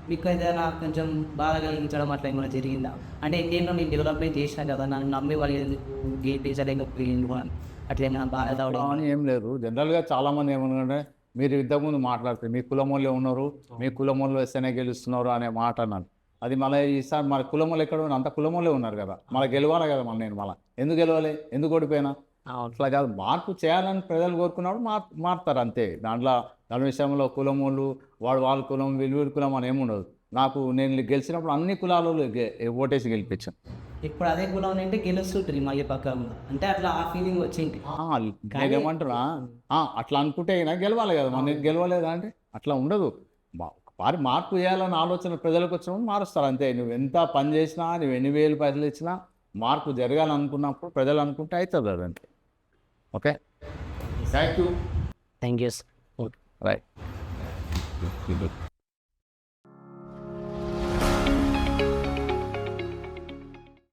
[SPEAKER 3] మీకు ఏదైనా కొంచెం బాగా కలిగించడం అట్లా ఏమైనా జరిగిందా? అంటే ఇండియాలో నేను డెవలప్మెంట్ చేసినా కదా, నన్ను నమ్మి వాళ్ళు గేట్ వేసలేకపోయింది అని అట్లా ఏమైనా బాగా అవడం
[SPEAKER 2] అని ఏం లేదు. జనరల్గా చాలామంది ఏమనుకుంటే మీరు ఇంతకుముందు మాట్లాడితే మీ కులమోళ్ళే ఉన్నారు, మీ కులమోళ్ళు వేస్తేనే గెలుస్తున్నారు అనే మాట అన్నాను. అది మళ్ళీ ఈసారి మన కులమోళ్ళు ఎక్కడ ఉన్నారు? అంత కులమోళ్ళే ఉన్నారు కదా, మళ్ళీ గెలవాలి కదా. నేను మళ్ళీ ఎందుకు గెలవాలి, ఎందుకు ఓడిపోయినా? అట్లా కాదు, మార్పు చేయాలని ప్రజలు కోరుకున్నప్పుడు మారుతారు అంతే. దాని విషయంలో కులమోళ్ళు వాళ్ళ కులం వీళ్ళ కులం అని ఏముండదు. నేను గెలిచినప్పుడు అన్ని కులాలు ఓటేసి గెలిపించాను.
[SPEAKER 3] ఇప్పుడు అదే కులం అంటే గెలుస్తుంటారు మళ్ళీ పక్కన, అంటే అట్లా ఆ ఫీలింగ్ వచ్చింది.
[SPEAKER 2] ఏమంటారా అట్లా అనుకుంటే గెలవాలి కదా, నేను గెలవలేదా అంటే అట్లా ఉండదు. వారి మార్పు చేయాలని ఆలోచన ప్రజలకు వచ్చినప్పుడు మారుస్తారు అంతే. నువ్వు ఎంత పని చేసినా, నువ్వు ఎన్ని వేలు పైసలు ఇచ్చినా మార్పు జరగాలనుకున్నప్పుడు ప్రజలు అనుకుంటే అవుతుంది అదంతే. Okay, thank you.
[SPEAKER 1] Thank you.
[SPEAKER 2] Right.